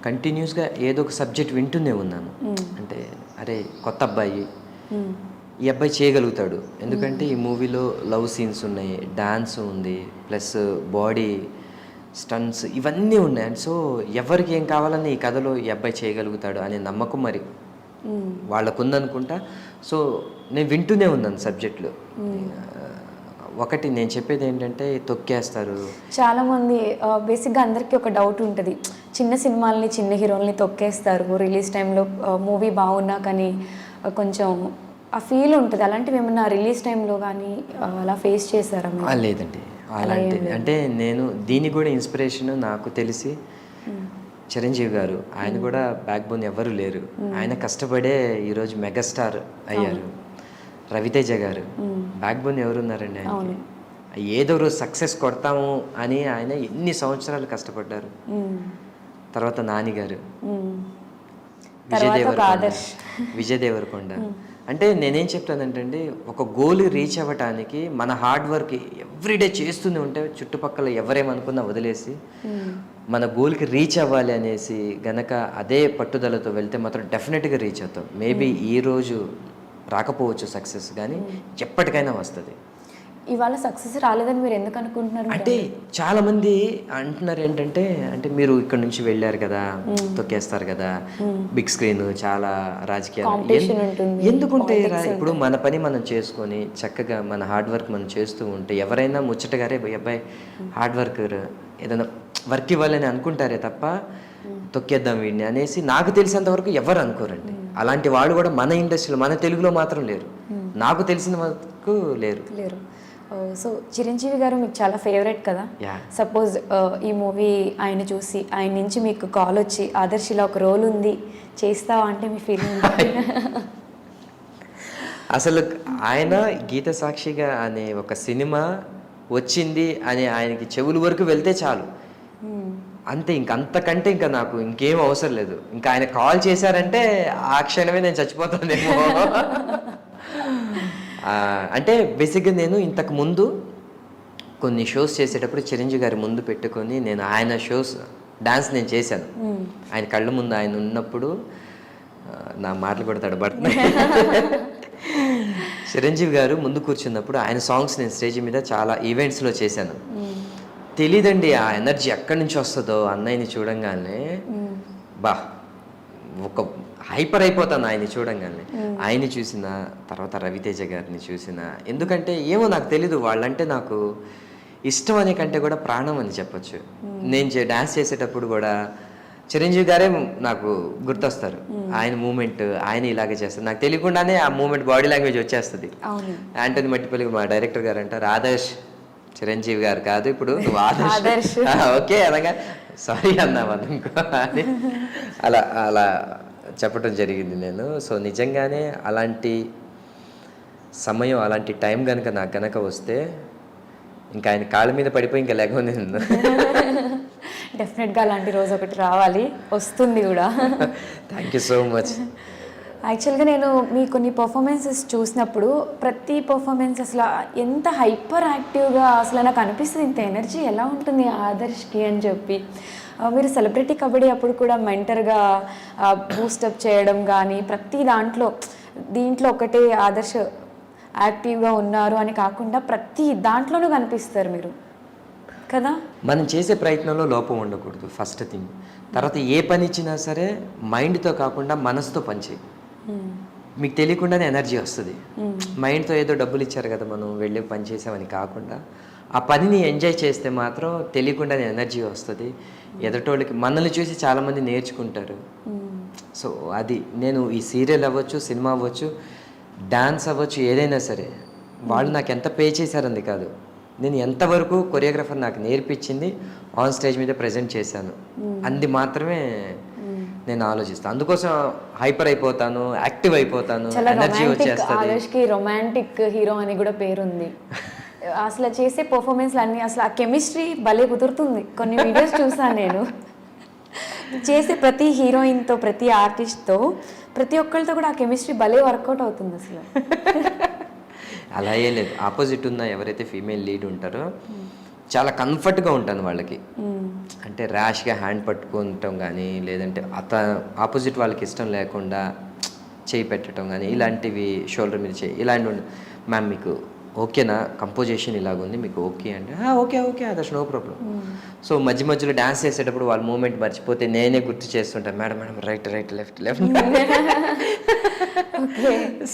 కంటిన్యూస్గా ఏదో ఒక సబ్జెక్ట్ వింటూనే ఉన్నాను. అంటే అరే కొత్త అబ్బాయి ఈ అబ్బాయి చేయగలుగుతాడు, ఎందుకంటే ఈ మూవీలో లవ్ సీన్స్ ఉన్నాయి, డాన్స్ ఉంది, ప్లస్ బాడీ స్టంట్స్ ఇవన్నీ ఉన్నాయి. సో ఎవరికి ఏం కావాలని ఈ కథలో ఈ అబ్బాయి చేయగలుగుతాడు అనే నమ్మకం మరి వాళ్ళకు ఉందనుకుంటా. సో నేను వింటూనే ఉన్నాను సబ్జెక్టులు. ఒకటి నేను చెప్పేది ఏంటంటే తొక్కేస్తారు చాలామంది. బేసిక్గా అందరికీ ఒక డౌట్ ఉంటుంది, చిన్న సినిమాలని చిన్న హీరోల్ని తొక్కేస్తారు రిలీజ్ టైంలో, మూవీ బాగున్నా కానీ కొంచెం ఆ ఫీల్ ఉంటుంది. అలాంటివి ఏమన్నా రిలీజ్ టైంలో కానీ అలా ఫేస్ చేశారా? లేదండి, అలాంటి అంటే నేను దీనికి కూడా ఇన్స్పిరేషన్ నాకు తెలిసి చిరంజీవి గారు. ఆయన కూడా బ్యాక్ బోన్ ఎవరు లేరు, ఆయన కష్టపడే ఈరోజు మెగాస్టార్ అయ్యారు. రవితేజ గారు బ్యాక్ బోన్ ఎవరున్నారండి ఆయనకి? ఏదో రోజు సక్సెస్ కొడతాము అని ఆయన ఎన్ని సంవత్సరాలు కష్టపడ్డారు. తర్వాత నాని గారు, విజయ్ దేవరకొండ. అంటే నేనేం చెప్తానంటే ఒక గోల్ రీచ్ అవ్వటానికి మన హార్డ్ వర్క్ ఎవ్రీడే చేస్తూనే ఉంటే చుట్టుపక్కల ఎవరేమనుకున్నా వదిలేసి మన గోల్కి రీచ్ అవ్వాలి అనేసి గనక అదే పట్టుదలతో వెళ్తే మాత్రం డెఫినెట్గా రీచ్ అవుతాం. మేబీ ఈరోజు రాకపోవచ్చు సక్సెస్, కానీ ఎప్పటికైనా వస్తుంది. ఇవాళ సక్సెస్ రాలేదని మీరు ఎందుకు అనుకుంటున్నారు? అంటే చాలా మంది అంటున్నారు ఏంటంటే, అంటే మీరు ఇక్కడ నుంచి వెళ్ళారు కదా, తొక్కేస్తారు కదా, బిగ్ స్క్రీన్, చాలా రాజకీయాలు ఎందుకుంటే, ఇప్పుడు మన పని మనం చేసుకొని చక్కగా మన హార్డ్ వర్క్ మనం చేస్తూ ఉంటే ఎవరైనా ముచ్చటగారే అబ్బాయి హార్డ్ వర్క్ ఏదైనా వర్క్ ఇవ్వాలని అనుకుంటారే తప్ప తొక్కేద్దాం వీడిని అనేసి నాకు తెలిసినంత వరకు ఎవరు అనుకోరండి. అలాంటి వాళ్ళు కూడా మన ఇండస్ట్రీలో, మన తెలుగులో మాత్రం లేరు, నాకు తెలిసిన వరకు లేరు. సో చిరంజీవి గారు మీకు చాలా ఫేవరెట్ కదా. సపోజ్ ఈ మూవీ ఆయన చూసి ఆయన నుంచి మీకు కాల్ వచ్చి ఆదర్శ్ ఇలా ఒక రోల్ ఉంది చేస్తావా అంటే మీ ఫీలింగ్? అసలు ఆయన గీత సాక్షిగా అనే ఒక సినిమా వచ్చింది అని ఆయనకి చెవుల వరకు వెళ్తే చాలు, అంతే. ఇంకంతకంటే ఇంకా నాకు ఇంకేం అవసరం లేదు. ఇంకా ఆయన కాల్ చేశారంటే ఆ క్షణమే నేను చచ్చిపోతానేమో. అంటే బేసిక్గా నేను ఇంతకు ముందు కొన్ని షోస్ చేసేటప్పుడు చిరంజీవి గారి ముందు పెట్టుకొని నేను ఆయన షోస్ డాన్స్ నేను చేశాను. ఆయన కళ్ళ ముందు ఆయన ఉన్నప్పుడు నా మాటలు కూడా తడబడుతున్నాయి. చిరంజీవి గారు ముందు కూర్చున్నప్పుడు ఆయన సాంగ్స్ నేను స్టేజ్ మీద చాలా ఈవెంట్స్లో చేశాను. తెలీదండి ఆ ఎనర్జీ ఎక్కడి నుంచి వస్తుందో అన్నయ్యని చూడంగానే బా ఒక హైపర్ అయిపోతాను ఆయన్ని చూడంగానే. ఆయన్ని చూసిన తర్వాత రవితేజ గారిని చూసిన, ఎందుకంటే ఏమో నాకు తెలీదు, వాళ్ళంటే నాకు ఇష్టం అనే కంటే కూడా ప్రాణం అని చెప్పొచ్చు. నేను డాన్స్ చేసేటప్పుడు కూడా చిరంజీవి గారే నాకు గుర్తొస్తారు. ఆయన మూమెంట్ ఆయన ఇలాగే చేస్తారు, నాకు తెలియకుండానే ఆ మూమెంట్ బాడీ లాంగ్వేజ్ వచ్చేస్తుంది. యాంటనీ మట్టిపల్లి మా డైరెక్టర్ గారు అంటారు, ఆదర్శ్ చిరంజీవి గారు కాదు ఇప్పుడు నువ్వు ఆదర్శ్. ఓకే అలాగా, సారీ అన్నామని ఇంకో అని అలా అలా చెప్పడం జరిగింది నేను. సో నిజంగానే అలాంటి సమయం అలాంటి టైం కనుక నాకు కనుక వస్తే ఇంకా ఆయన కాళ్ళ మీద పడిపోయి ఇంకా లేకపోతే డెఫినెట్గా అలాంటి రోజు ఒకటి రావాలి, వస్తుంది కూడా. Thank you so much. యాక్చువల్గా నేను మీ కొన్ని పర్ఫార్మెన్సెస్ చూసినప్పుడు ప్రతి పర్ఫార్మెన్స్ అసలు ఎంత హైపర్ యాక్టివ్గా అసలు నాకు అనిపిస్తుంది, ఇంత ఎనర్జీ ఎలా ఉంటుంది ఆదర్శ్కి అని చెప్పి. మీరు సెలబ్రిటీ కబడ్డీ అప్పుడు కూడా మెంటర్గా బూస్టప్ చేయడం కానీ ప్రతి దీంట్లో ఒకటే ఆదర్శ్ యాక్టివ్గా ఉన్నారు అని కాకుండా ప్రతి దాంట్లోనూ కనిపిస్తారు మీరు కదా. మనం చేసే ప్రయత్నంలో లోపం ఉండకూడదు ఫస్ట్ థింగ్. తర్వాత ఏ పని ఇచ్చినా సరే మైండ్తో కాకుండా మనసుతో పనిచేయి, మీకు తెలియకుండానే ఎనర్జీ వస్తుంది. మైండ్తో ఏదో డబ్బులు ఇచ్చారు కదా మనం వెళ్ళి పని చేసామని కాకుండా ఆ పనిని ఎంజాయ్ చేస్తే మాత్రం తెలియకుండానే ఎనర్జీ వస్తుంది. ఎదుటోళ్ళకి మనల్ని చూసి చాలామంది నేర్చుకుంటారు. సో అది నేను ఈ సీరియల్ అవ్వచ్చు, సినిమా అవ్వచ్చు, డాన్స్ అవ్వచ్చు, ఏదైనా సరే వాళ్ళు నాకు ఎంత పే చేశారంది కాదు, నేను ఎంతవరకు కొరియోగ్రాఫర్ నాకు నేర్పించింది ఆన్ స్టేజ్ మీద ప్రజెంట్ చేశాను అంది మాత్రమే నేను ఆలోచిస్తాను. అందుకోసం హైపర్ అయిపోతాను, యాక్టివ్ అయిపోతాను, ఎనర్జీ వచ్చేస్తుంది. ఆదర్శ్కి రొమాంటిక్ హీరో అని కూడా పేరుంది. అసలు చేసే పర్ఫార్మెన్స్లు అన్నీ అసలు ఆ కెమిస్ట్రీ భలే కుదురుతుంది. కొన్ని వీడియోస్ చూసాను నేను, చేసే ప్రతి హీరోయిన్తో ప్రతి ఆర్టిస్ట్తో ప్రతి ఒక్కరితో కూడా ఆ కెమిస్ట్రీ భలే వర్కౌట్ అవుతుంది అసలు. అలా ఏ లేదు, ఆపోజిట్ ఉన్న ఎవరైతే ఫీమేల్ లీడ్ ఉంటారో చాలా కంఫర్ట్గా ఉంటాను వాళ్ళకి. అంటే ర్యాష్గా హ్యాండ్ పట్టుకుంటాం కానీ లేదంటే ఆపోజిట్ వాళ్ళకి ఇష్టం లేకుండా చేయి పెట్టడం కానీ ఇలాంటివి, షోల్డర్ మీద చేయి ఇలాంటివి. మ్యామ్ మీకు ఓకేనా, కంపోజిషన్ ఇలాగుంది మీకు ఓకే అంటే okay okay others no problem. So మధ్య మధ్యలో డ్యాన్స్ చేసేటప్పుడు వాళ్ళ మూమెంట్ మర్చిపోతే నేనే గుర్తు చేస్తుంటాను, madam madam right right left left.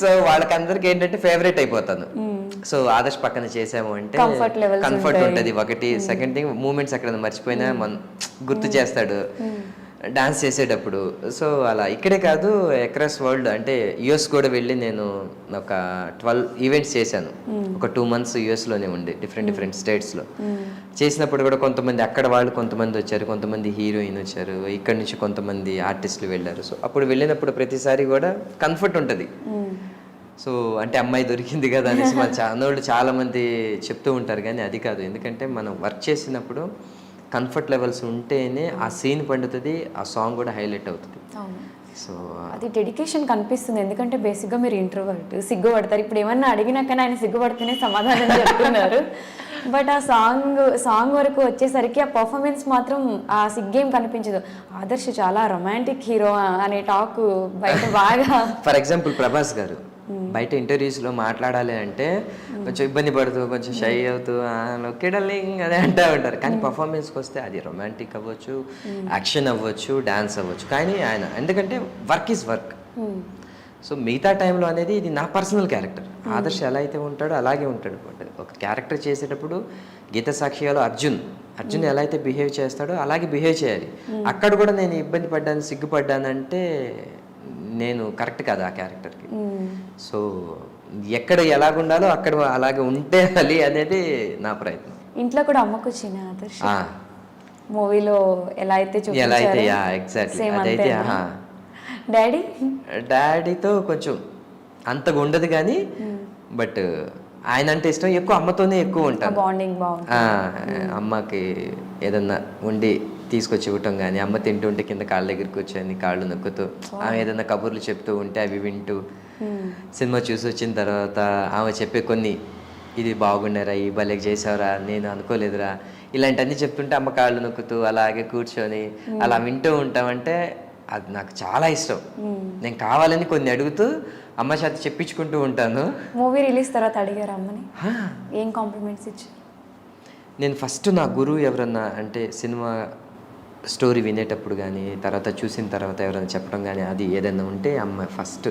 So వాళ్ళకందరికి ఏంటంటే ఫేవరెట్ అయిపోతాను. సో ఆదర్శ్ పక్కన చేసాము అంటే కంఫర్ట్ ఉంటుంది ఒకటి. సెకండ్ థింగ్ మూమెంట్స్ ఎక్కడ మర్చిపోయినా మన గుర్తు చేస్తాడు డాన్స్ చేసేటప్పుడు. సో అలా ఇక్కడే కాదు, అక్రాస్ వరల్డ్ అంటే యుఎస్ కూడా వెళ్ళి నేను ఒక 12 ఈవెంట్స్ చేశాను. ఒక 2 months యుఎస్లోనే ఉండి డిఫరెంట్ స్టేట్స్లో చేసినప్పుడు కూడా కొంతమంది అక్కడ వాళ్ళు కొంతమంది వచ్చారు, కొంతమంది హీరోయిన్ వచ్చారు, ఇక్కడ నుంచి కొంతమంది ఆర్టిస్టులు వెళ్ళారు. సో అప్పుడు వెళ్ళినప్పుడు ప్రతిసారి కూడా కంఫర్ట్ ఉంటుంది. సో అంటే అమ్మాయి దొరికింది కదా అనేసి మన ఛానళ్ళు చాలామంది చెప్తూ ఉంటారు, కానీ అది కాదు. ఎందుకంటే మనం వర్క్ చేసినప్పుడు కంఫర్ట్ లెవెల్స్ ఉంటేనే ఆ సీన్ పండుతుంది, ఆ సాంగ్ కూడా హైలైట్ అవుతుంది. సో అది డెడికేషన్ కనిపిస్తుంది. ఎందుకంటే బేసిక్గా మీరు ఇంట్రోవర్ట్, సిగ్గుపడతారు. ఇప్పుడు ఏమన్నా అడిగినా కానీ ఆయన సిగ్గుపడితేనే సమాధానం చెప్తున్నారు. బట్ ఆ సాంగ్ వరకు వచ్చేసరికి ఆ పర్ఫార్మెన్స్ మాత్రం ఆ సిగ్గేం కనిపించదు. ఆదర్శ్ చాలా రొమాంటిక్ హీరో అనే టాక్ బయట బాగా. ఫర్ ఎగ్జాంపుల్ ప్రభాస్ గారు బయట ఇంటర్వ్యూస్లో మాట్లాడాలి అంటే కొంచెం ఇబ్బంది పడుతూ, కొంచెం షై అవుతూ నొక్కేడలింగ్ అదే అంటూ ఉంటారు. కానీ పర్ఫార్మెన్స్కి వస్తే అది రొమాంటిక్ అవ్వచ్చు, యాక్షన్ అవ్వచ్చు, డాన్స్ అవ్వచ్చు. కానీ ఆయన ఎందుకంటే వర్క్ ఈజ్ వర్క్. సో మిగతా టైంలో అనేది ఇది నా పర్సనల్ క్యారెక్టర్. ఆదర్శ్ ఎలా అయితే ఉంటాడో అలాగే ఉంటాడు. ఒక క్యారెక్టర్ చేసేటప్పుడు గీత సాక్షిలో అర్జున్ ఎలా అయితే బిహేవ్ చేస్తాడో అలాగే బిహేవ్ చేయాలి. అక్కడ కూడా నేను ఇబ్బంది పడ్డాను, సిగ్గుపడ్డానంటే నేను కరెక్ట్ కాదు ఆ క్యారెక్టర్కి. సో ఎక్కడ ఎలాగుండాలో అక్కడ అలాగే ఉంటే అది అనేది నా ప్రయత్నం. ఇంట్లో కూడా అమ్మకు చిన్న ఆదర్శ్ మూవీలో ఎలా అయితే ఎగ్జాక్ట్లీ అదైతే. డాడీతో కొంచెం అంతగా ఉండదు కానీ, బట్ ఆయన అంటే ఇష్టం ఎక్కువ, అమ్మతోనే ఎక్కువ ఉంటాను. అమ్మకి ఏదన్నా ఉండి తీసుకొచ్చి ఇవ్వటం కానీ, అమ్మ తింటుంటే కింద కాళ్ళ దగ్గరికి వచ్చి కాళ్ళు నొక్కుతూ ఆమె ఏదైనా కబుర్లు చెప్తూ ఉంటే అవి వింటూ, సినిమా చూసి వచ్చిన తర్వాత ఆమె చెప్పే కొన్ని ఇది బాగుండేరా, ఈ భలేకి చేసావురా, నేను అనుకోలేదురా, ఇలాంటివన్నీ చెప్తుంటే అమ్మ కాళ్ళు నొక్కుతూ అలాగే కూర్చొని అలా వింటూ ఉంటామంటే అది నాకు చాలా ఇష్టం. నేను కావాలని కొన్ని అడుగుతూ అమ్మ చేత చెప్పించుకుంటూ ఉంటాను. మూవీ రిలీజ్ తర్వాత అడిగారు అమ్మని, ఏం కాంప్లిమెంట్స్ ఇచ్చారు? నేను ఫస్ట్ నా గురువు ఎవరన్నా అంటే సినిమా స్టోరీ వినేటప్పుడు కానీ, తర్వాత చూసిన తర్వాత ఎవరైనా చెప్పడం కానీ, అది ఏదైనా ఉంటే అమ్మ ఫస్ట్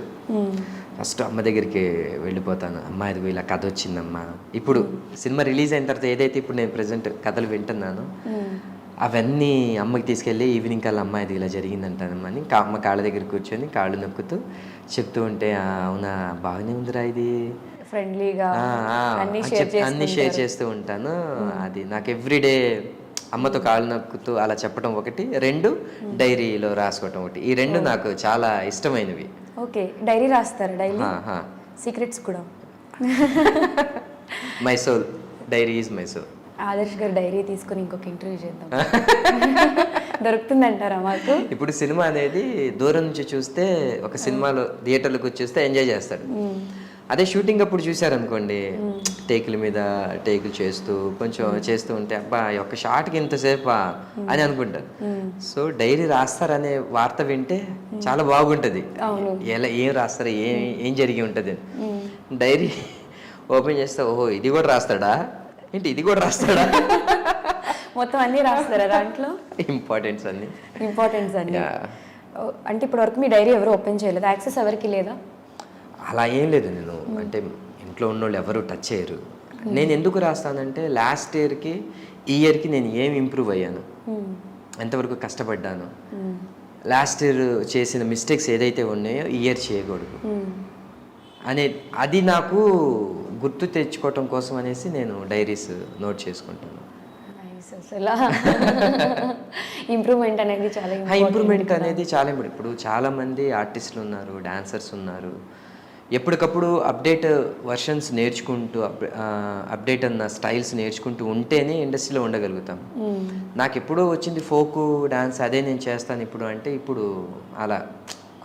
అమ్మ దగ్గరికి వెళ్ళిపోతాను. అమ్మ ఇది ఇలా కథ వచ్చిందమ్మా. ఇప్పుడు సినిమా రిలీజ్ అయిన తర్వాత ఏదైతే ఇప్పుడు నేను ప్రజెంట్ కథలు వింటున్నానో అవన్నీ అమ్మకి తీసుకెళ్ళి ఈవినింగ్ కల్లా అమ్మ ఇది ఇలా జరిగిందంటానమ్మా అని అమ్మ కాళ్ళ దగ్గర కూర్చొని కాళ్ళు నొక్కుతూ చెప్తూ ఉంటే అవునా బాగానే ఉందిరా ఇది ఫ్రెండ్లీగా అన్ని షేర్ చేస్తూ ఉంటాను. అది నాకు ఎవ్రీడే అమ్మతో కాళ్ళు నొక్కుతూ అలా చెప్పడం ఒకటి, 2 డైరీలో రాసుకోవటం ఒకటి. ఈ 2 నాకు చాలా ఇష్టమైనవి. ఓకే, డైరీ రాస్తారు డైలీ? సీక్రెట్స్ కూడా. My soul diary is my soul. Adarsh గారు డైరీ తీసుకుని ఇంకొక ఇంటర్వ్యూ చేద్దాం. దొరుకుతుందంటారా మాకు? ఇప్పుడు సినిమా అనేది దూరం నుంచి చూస్తే, ఒక సినిమాలో థియేటర్లకు వచ్చి చూస్తే ఎంజాయ్ చేస్తాడు. అదే షూటింగ్ అప్పుడు చూసారనుకోండి, టేకుల మీద టేకులు చేస్తూ కొంచెం చేస్తూ ఉంటే అబ్బా ఒక షాట్కి ఇంతసేపా అని అనుకుంటారు. సో డైరీ రాస్తారనే వార్త వింటే చాలా బాగుంటుంది. ఎలా ఏం రాస్తారు, ఏం జరిగి ఉంటుంది అని. డైరీ ఓపెన్ చేస్తే ఓహో ఇది కూడా రాస్తాడా ఏంటి, ఇది కూడా రాస్తాడా, మొత్తం అన్నీ రాస్తారా దాంట్లో? ఇంపార్టెంట్స్ అన్ని. అంటే ఇప్పటి వరకు మీ డైరీ ఎవరు ఓపెన్ చేయలేదు, యాక్సెస్ ఎవరికి లేదా? అలా ఏం లేదు. నేను అంటే ఇంట్లో ఉన్నోళ్ళు ఎవరు టచ్ చేయరు. నేను ఎందుకు రాస్తానంటే లాస్ట్ ఇయర్కి ఈ ఇయర్కి నేను ఏం ఇంప్రూవ్ అయ్యాను, ఎంతవరకు కష్టపడ్డాను, లాస్ట్ ఇయర్ చేసిన మిస్టేక్స్ ఏదైతే ఉన్నాయో ఈ ఇయర్ చేయకూడదు అనే అది నాకు గుర్తు తెచ్చుకోవటం కోసం అనేసి నేను డైరీస్ నోట్ చేసుకుంటాను. ఇంప్రూవ్మెంట్ అనేది చాలా ఇప్పుడు చాలామంది ఆర్టిస్టులు ఉన్నారు, డాన్సర్స్ ఉన్నారు. ఎప్పటికప్పుడు అప్డేట్ వర్షన్స్ నేర్చుకుంటూ అప్డేట్ అన్న స్టైల్స్ నేర్చుకుంటూ ఉంటేనే ఇండస్ట్రీలో ఉండగలుగుతాం. నాకు ఎప్పుడో వచ్చింది ఫోకు డాన్స్, అదే నేను చేస్తాను ఇప్పుడు అంటే ఇప్పుడు అలా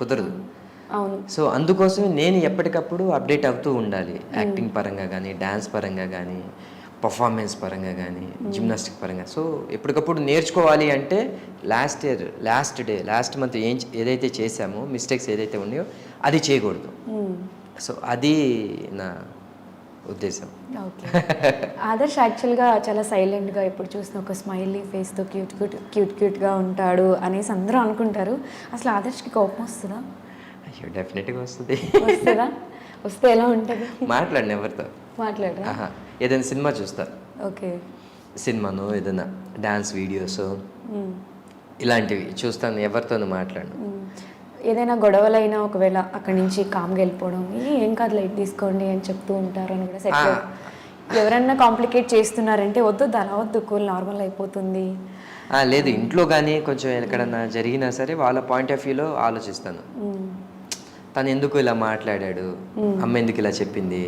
కుదరదు. సో అందుకోసమే నేను ఎప్పటికప్పుడు అప్డేట్ అవుతూ ఉండాలి. యాక్టింగ్ పరంగా కానీ, డ్యాన్స్ పరంగా కానీ, పర్ఫార్మెన్స్ పరంగా కానీ, జిమ్నాస్టిక్ పరంగా. సో ఎప్పటికప్పుడు నేర్చుకోవాలి అంటే లాస్ట్ మంత్ ఏదైతే చేసామో మిస్టేక్స్ ఏదైతే ఉన్నాయో అది చేయకూడదు. సో అది నా ఉద్దేశం. ఓకే. ఆదర్శ్ యాక్చువల్గా చాలా సైలెంట్గా ఎప్పుడు చూసిన ఒక స్మైలీ ఫేస్తో క్యూట్గా ఉంటాడు అనేసి అందరూ అనుకుంటారు. అసలు ఆదర్శ్కి కోపం వస్తుందా? అయ్యో డెఫినెట్గా వస్తుంది. వస్తుందా? వస్తే ఎలా ఉంటుంది? మాట్లాడిన ఎవరితో మాట్లాడరా? ఏదైనా సినిమా చూస్తా, ఓకే. సినిమాను ఏదైనా డాన్స్ వీడియోస్ ఇలాంటివి చూస్తాను, ఎవరితోనూ మాట్లాడను. ఏదైనా గొడవలైనా ఒకవేళ అక్కడి నుంచి కామ్గా వెళ్ళిపోవడం, ఏం కాదు లైట్ తీసుకోండి అని చెప్తూ ఉంటారు అని కూడా సెట్. ఎవరన్నా కాంప్లికేట్ చేస్తున్నారంటే వద్దు అలా వద్దు, కూల్ నార్మల్ అయిపోతుంది. లేదు, ఇంట్లో కానీ కొంచెం ఎక్కడన్నా జరిగినా సరే వాళ్ళ పాయింట్ ఆఫ్ వ్యూలో ఆలోచిస్తాను. తను ఎందుకు ఇలా మాట్లాడాడు, అమ్మ ఎందుకు ఇలా చెప్పింది,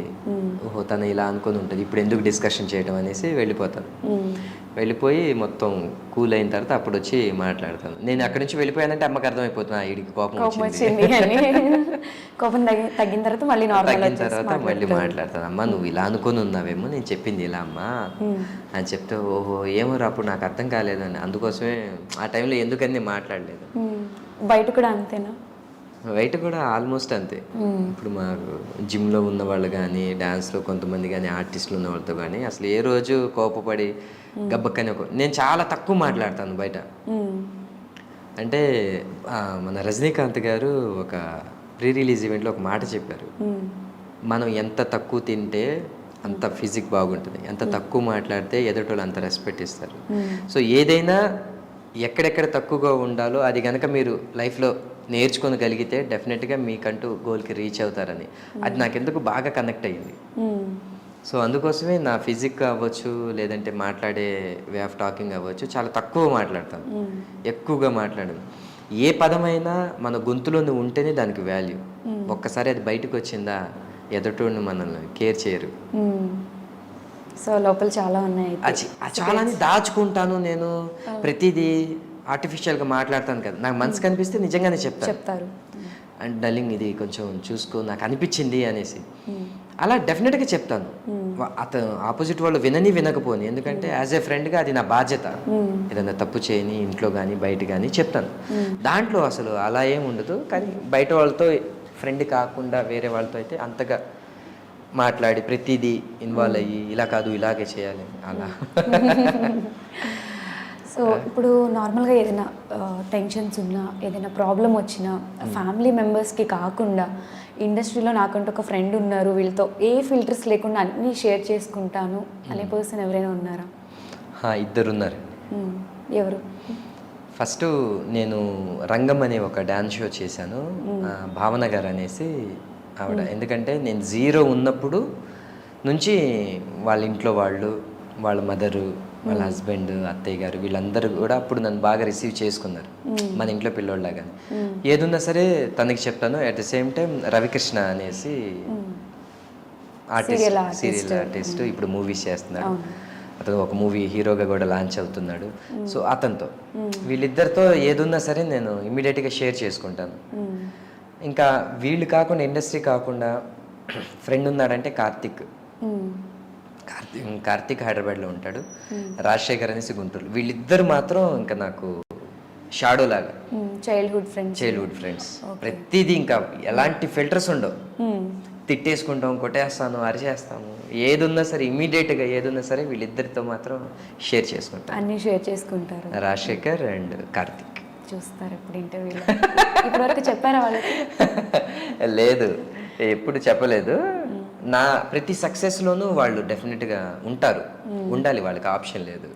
ఓహో తను ఇలా అనుకుని ఉంటుంది, ఇప్పుడు ఎందుకు డిస్కషన్ చేయడం అనేసి వెళ్ళిపోతాను. వెళ్ళిపోయి మొత్తం కూల్ అయిన తర్వాత అప్పుడు వచ్చి మాట్లాడతాను. నేను అక్కడి నుంచి వెళ్ళిపోయానంటే అమ్మకి అర్థమైపోతున్నా వీడికి కోపం వచ్చింది అని. కోపం తగ్గిన తర్వాత మళ్ళీ నార్మల్ తగ్గిన తర్వాత మళ్ళీ మాట్లాడతాను. అమ్మ నువ్వు ఇలా అనుకుని ఉన్నావేమో, నేను చెప్పింది ఇలా అమ్మా అని చెప్తే, ఓహో ఏమో అప్పుడు నాకు అర్థం కాలేదని, అందుకోసమే ఆ టైంలో ఎందుకని మాట్లాడలేదు. బయట కూడా అంతేనా? బయట కూడా ఆల్మోస్ట్ అంతే. ఇప్పుడు మాకు జిమ్లో ఉన్న వాళ్ళు కానీ, డాన్స్లో కొంతమంది కానీ, ఆర్టిస్టులు ఉన్న వాళ్ళతో కానీ అసలు ఏ రోజు కోపపడి గబ్బక్కని నేను చాలా తక్కువ మాట్లాడతాను బయట. అంటే మన రజనీకాంత్ గారు ఒక ప్రీ రిలీజ్ ఈవెంట్లో ఒక మాట చెప్పారు, మనం ఎంత తక్కువ తింటే అంత ఫిజిక్ బాగుంటుంది, ఎంత తక్కువ మాట్లాడితే ఎదుటోళ్ళు అంత రెస్పెక్ట్ ఇస్తారు. సో ఏదైనా ఎక్కడెక్కడ తక్కువగా ఉండాలో అది కనుక మీరు లైఫ్లో నేర్చుకోగలిగితే డెఫినెట్గా మీకంటూ గోల్కి రీచ్ అవుతారని, అది నాకెందుకు బాగా కనెక్ట్ అయ్యింది. సో అందుకోసమే నా ఫిజిక్ అవ్వచ్చు, లేదంటే మాట్లాడే వే ఆఫ్ టాకింగ్ అవ్వచ్చు, చాలా తక్కువ మాట్లాడతాను, ఎక్కువగా మాట్లాడను. ఏ పదమైనా మన గొంతులోనే ఉంటేనే దానికి వాల్యూ. ఒక్కసారి అది బయటకు వచ్చిందా ఎదుటోడిని మనల్ని కేర్ చేయరు. సో లోపల చాలా ఉన్నాయి, చాలా దాచుకుంటాను నేను. ప్రతిదీ ఆర్టిఫిషియల్గా మాట్లాడతాను కదా, నాకు మనసు కనిపిస్తే నిజంగానే చెప్తారు. అండ్ డల్లింగ్ ఇది కొంచెం చూసుకో నాకు అనిపించింది అనేసి అలా డెఫినెట్గా చెప్తాను. అతను ఆపోజిట్ వాళ్ళు వినకపోని, ఎందుకంటే యాజ్ ఏ ఫ్రెండ్గా అది నా బాధ్యత. ఏదైనా తప్పు చేయని ఇంట్లో కానీ బయట కానీ చెప్తాను. దాంట్లో అసలు అలా ఏం ఉండదు. కానీ బయట వాళ్ళతో ఫ్రెండ్ కాకుండా వేరే వాళ్ళతో అయితే అంతగా మాట్లాడి ప్రతిదీ ఇన్వాల్వ్ అయ్యి ఇలా కాదు ఇలాగే చేయాలి అలా. సో ఇప్పుడు నార్మల్గా ఏదైనా టెన్షన్స్ ఉన్నా, ఏదైనా ప్రాబ్లం వచ్చినా ఫ్యామిలీ మెంబర్స్కి కాకుండా ఇండస్ట్రీలో నాకంటూ ఒక ఫ్రెండ్ ఉన్నారు, వీళ్ళతో ఏ ఫిల్టర్స్ లేకుండా అన్నీ షేర్ చేసుకుంటాను అనే పర్సన్ ఎవరైనా ఉన్నారా? ఇద్దరు ఉన్నారు. ఎవరు? ఫస్ట్ నేను రంగం అనే ఒక డ్యాన్స్ షో చేశాను, భావన గారు అనేసి ఆవిడ. ఎందుకంటే నేను జీరో ఉన్నప్పుడు నుంచి వాళ్ళ ఇంట్లో వాళ్ళు, వాళ్ళ మదరు, వాళ్ళ హస్బెండ్, అత్తయ్య గారు వీళ్ళందరూ కూడా అప్పుడు నన్ను బాగా రిసీవ్ చేసుకున్నారు, మన ఇంట్లో పిల్లోళ్ళగా. ఏదున్నా సరే తనకి చెప్తాను. At the same time Ravikrishna అనేసి ఆర్టిస్ట్, సీరియల్ ఆర్టిస్ట్, ఇప్పుడు మూవీస్ చేస్తున్నాడు. అతను ఒక మూవీ హీరోగా కూడా లాంచ్ అవుతున్నాడు. సో అతనితో, వీళ్ళిద్దరితో ఏదున్నా సరే నేను ఇమ్మీడియట్గా షేర్ చేసుకుంటాను. ఇంకా వీళ్ళు కాకుండా, ఇండస్ట్రీ కాకుండా ఫ్రెండ్ ఉన్నాడంటే కార్తిక్ హైదరాబాద్లో ఉంటాడు, రాజశేఖర్ అనేసి గుంటూరు. వీళ్ళిద్దరు మాత్రం ఇంకా నాకు షాడో లాగా, చైల్డ్హుడ్ ఫ్రెండ్స్. ప్రతిదీ ఇంకా ఎలాంటి ఫిల్టర్స్ ఉండవు. తిట్టేసుకుంటాం, కొట్టేస్తాను, అరిచేస్తాము, ఏదున్నా సరే ఇమీడియట్గా ఏదున్నా సరే వీళ్ళిద్దరితో మాత్రం షేర్ చేసుకుంటాం. అన్నీ షేర్ చేసుకుంటారు. రాజశేఖర్ అండ్ కార్తిక్. చూస్తారు ఇప్పుడు ఇంటర్వ్యూలో. ఇప్పటివరకు చెప్పారా వాళ్ళకి? లేదు, ఎప్పుడు చెప్పలేదు. నా ప్రతి సక్సెస్లోనూ వాళ్ళు డెఫినెట్గా ఉంటారు, ఉండాలి, వాళ్ళకి ఆప్షన్ లేదు.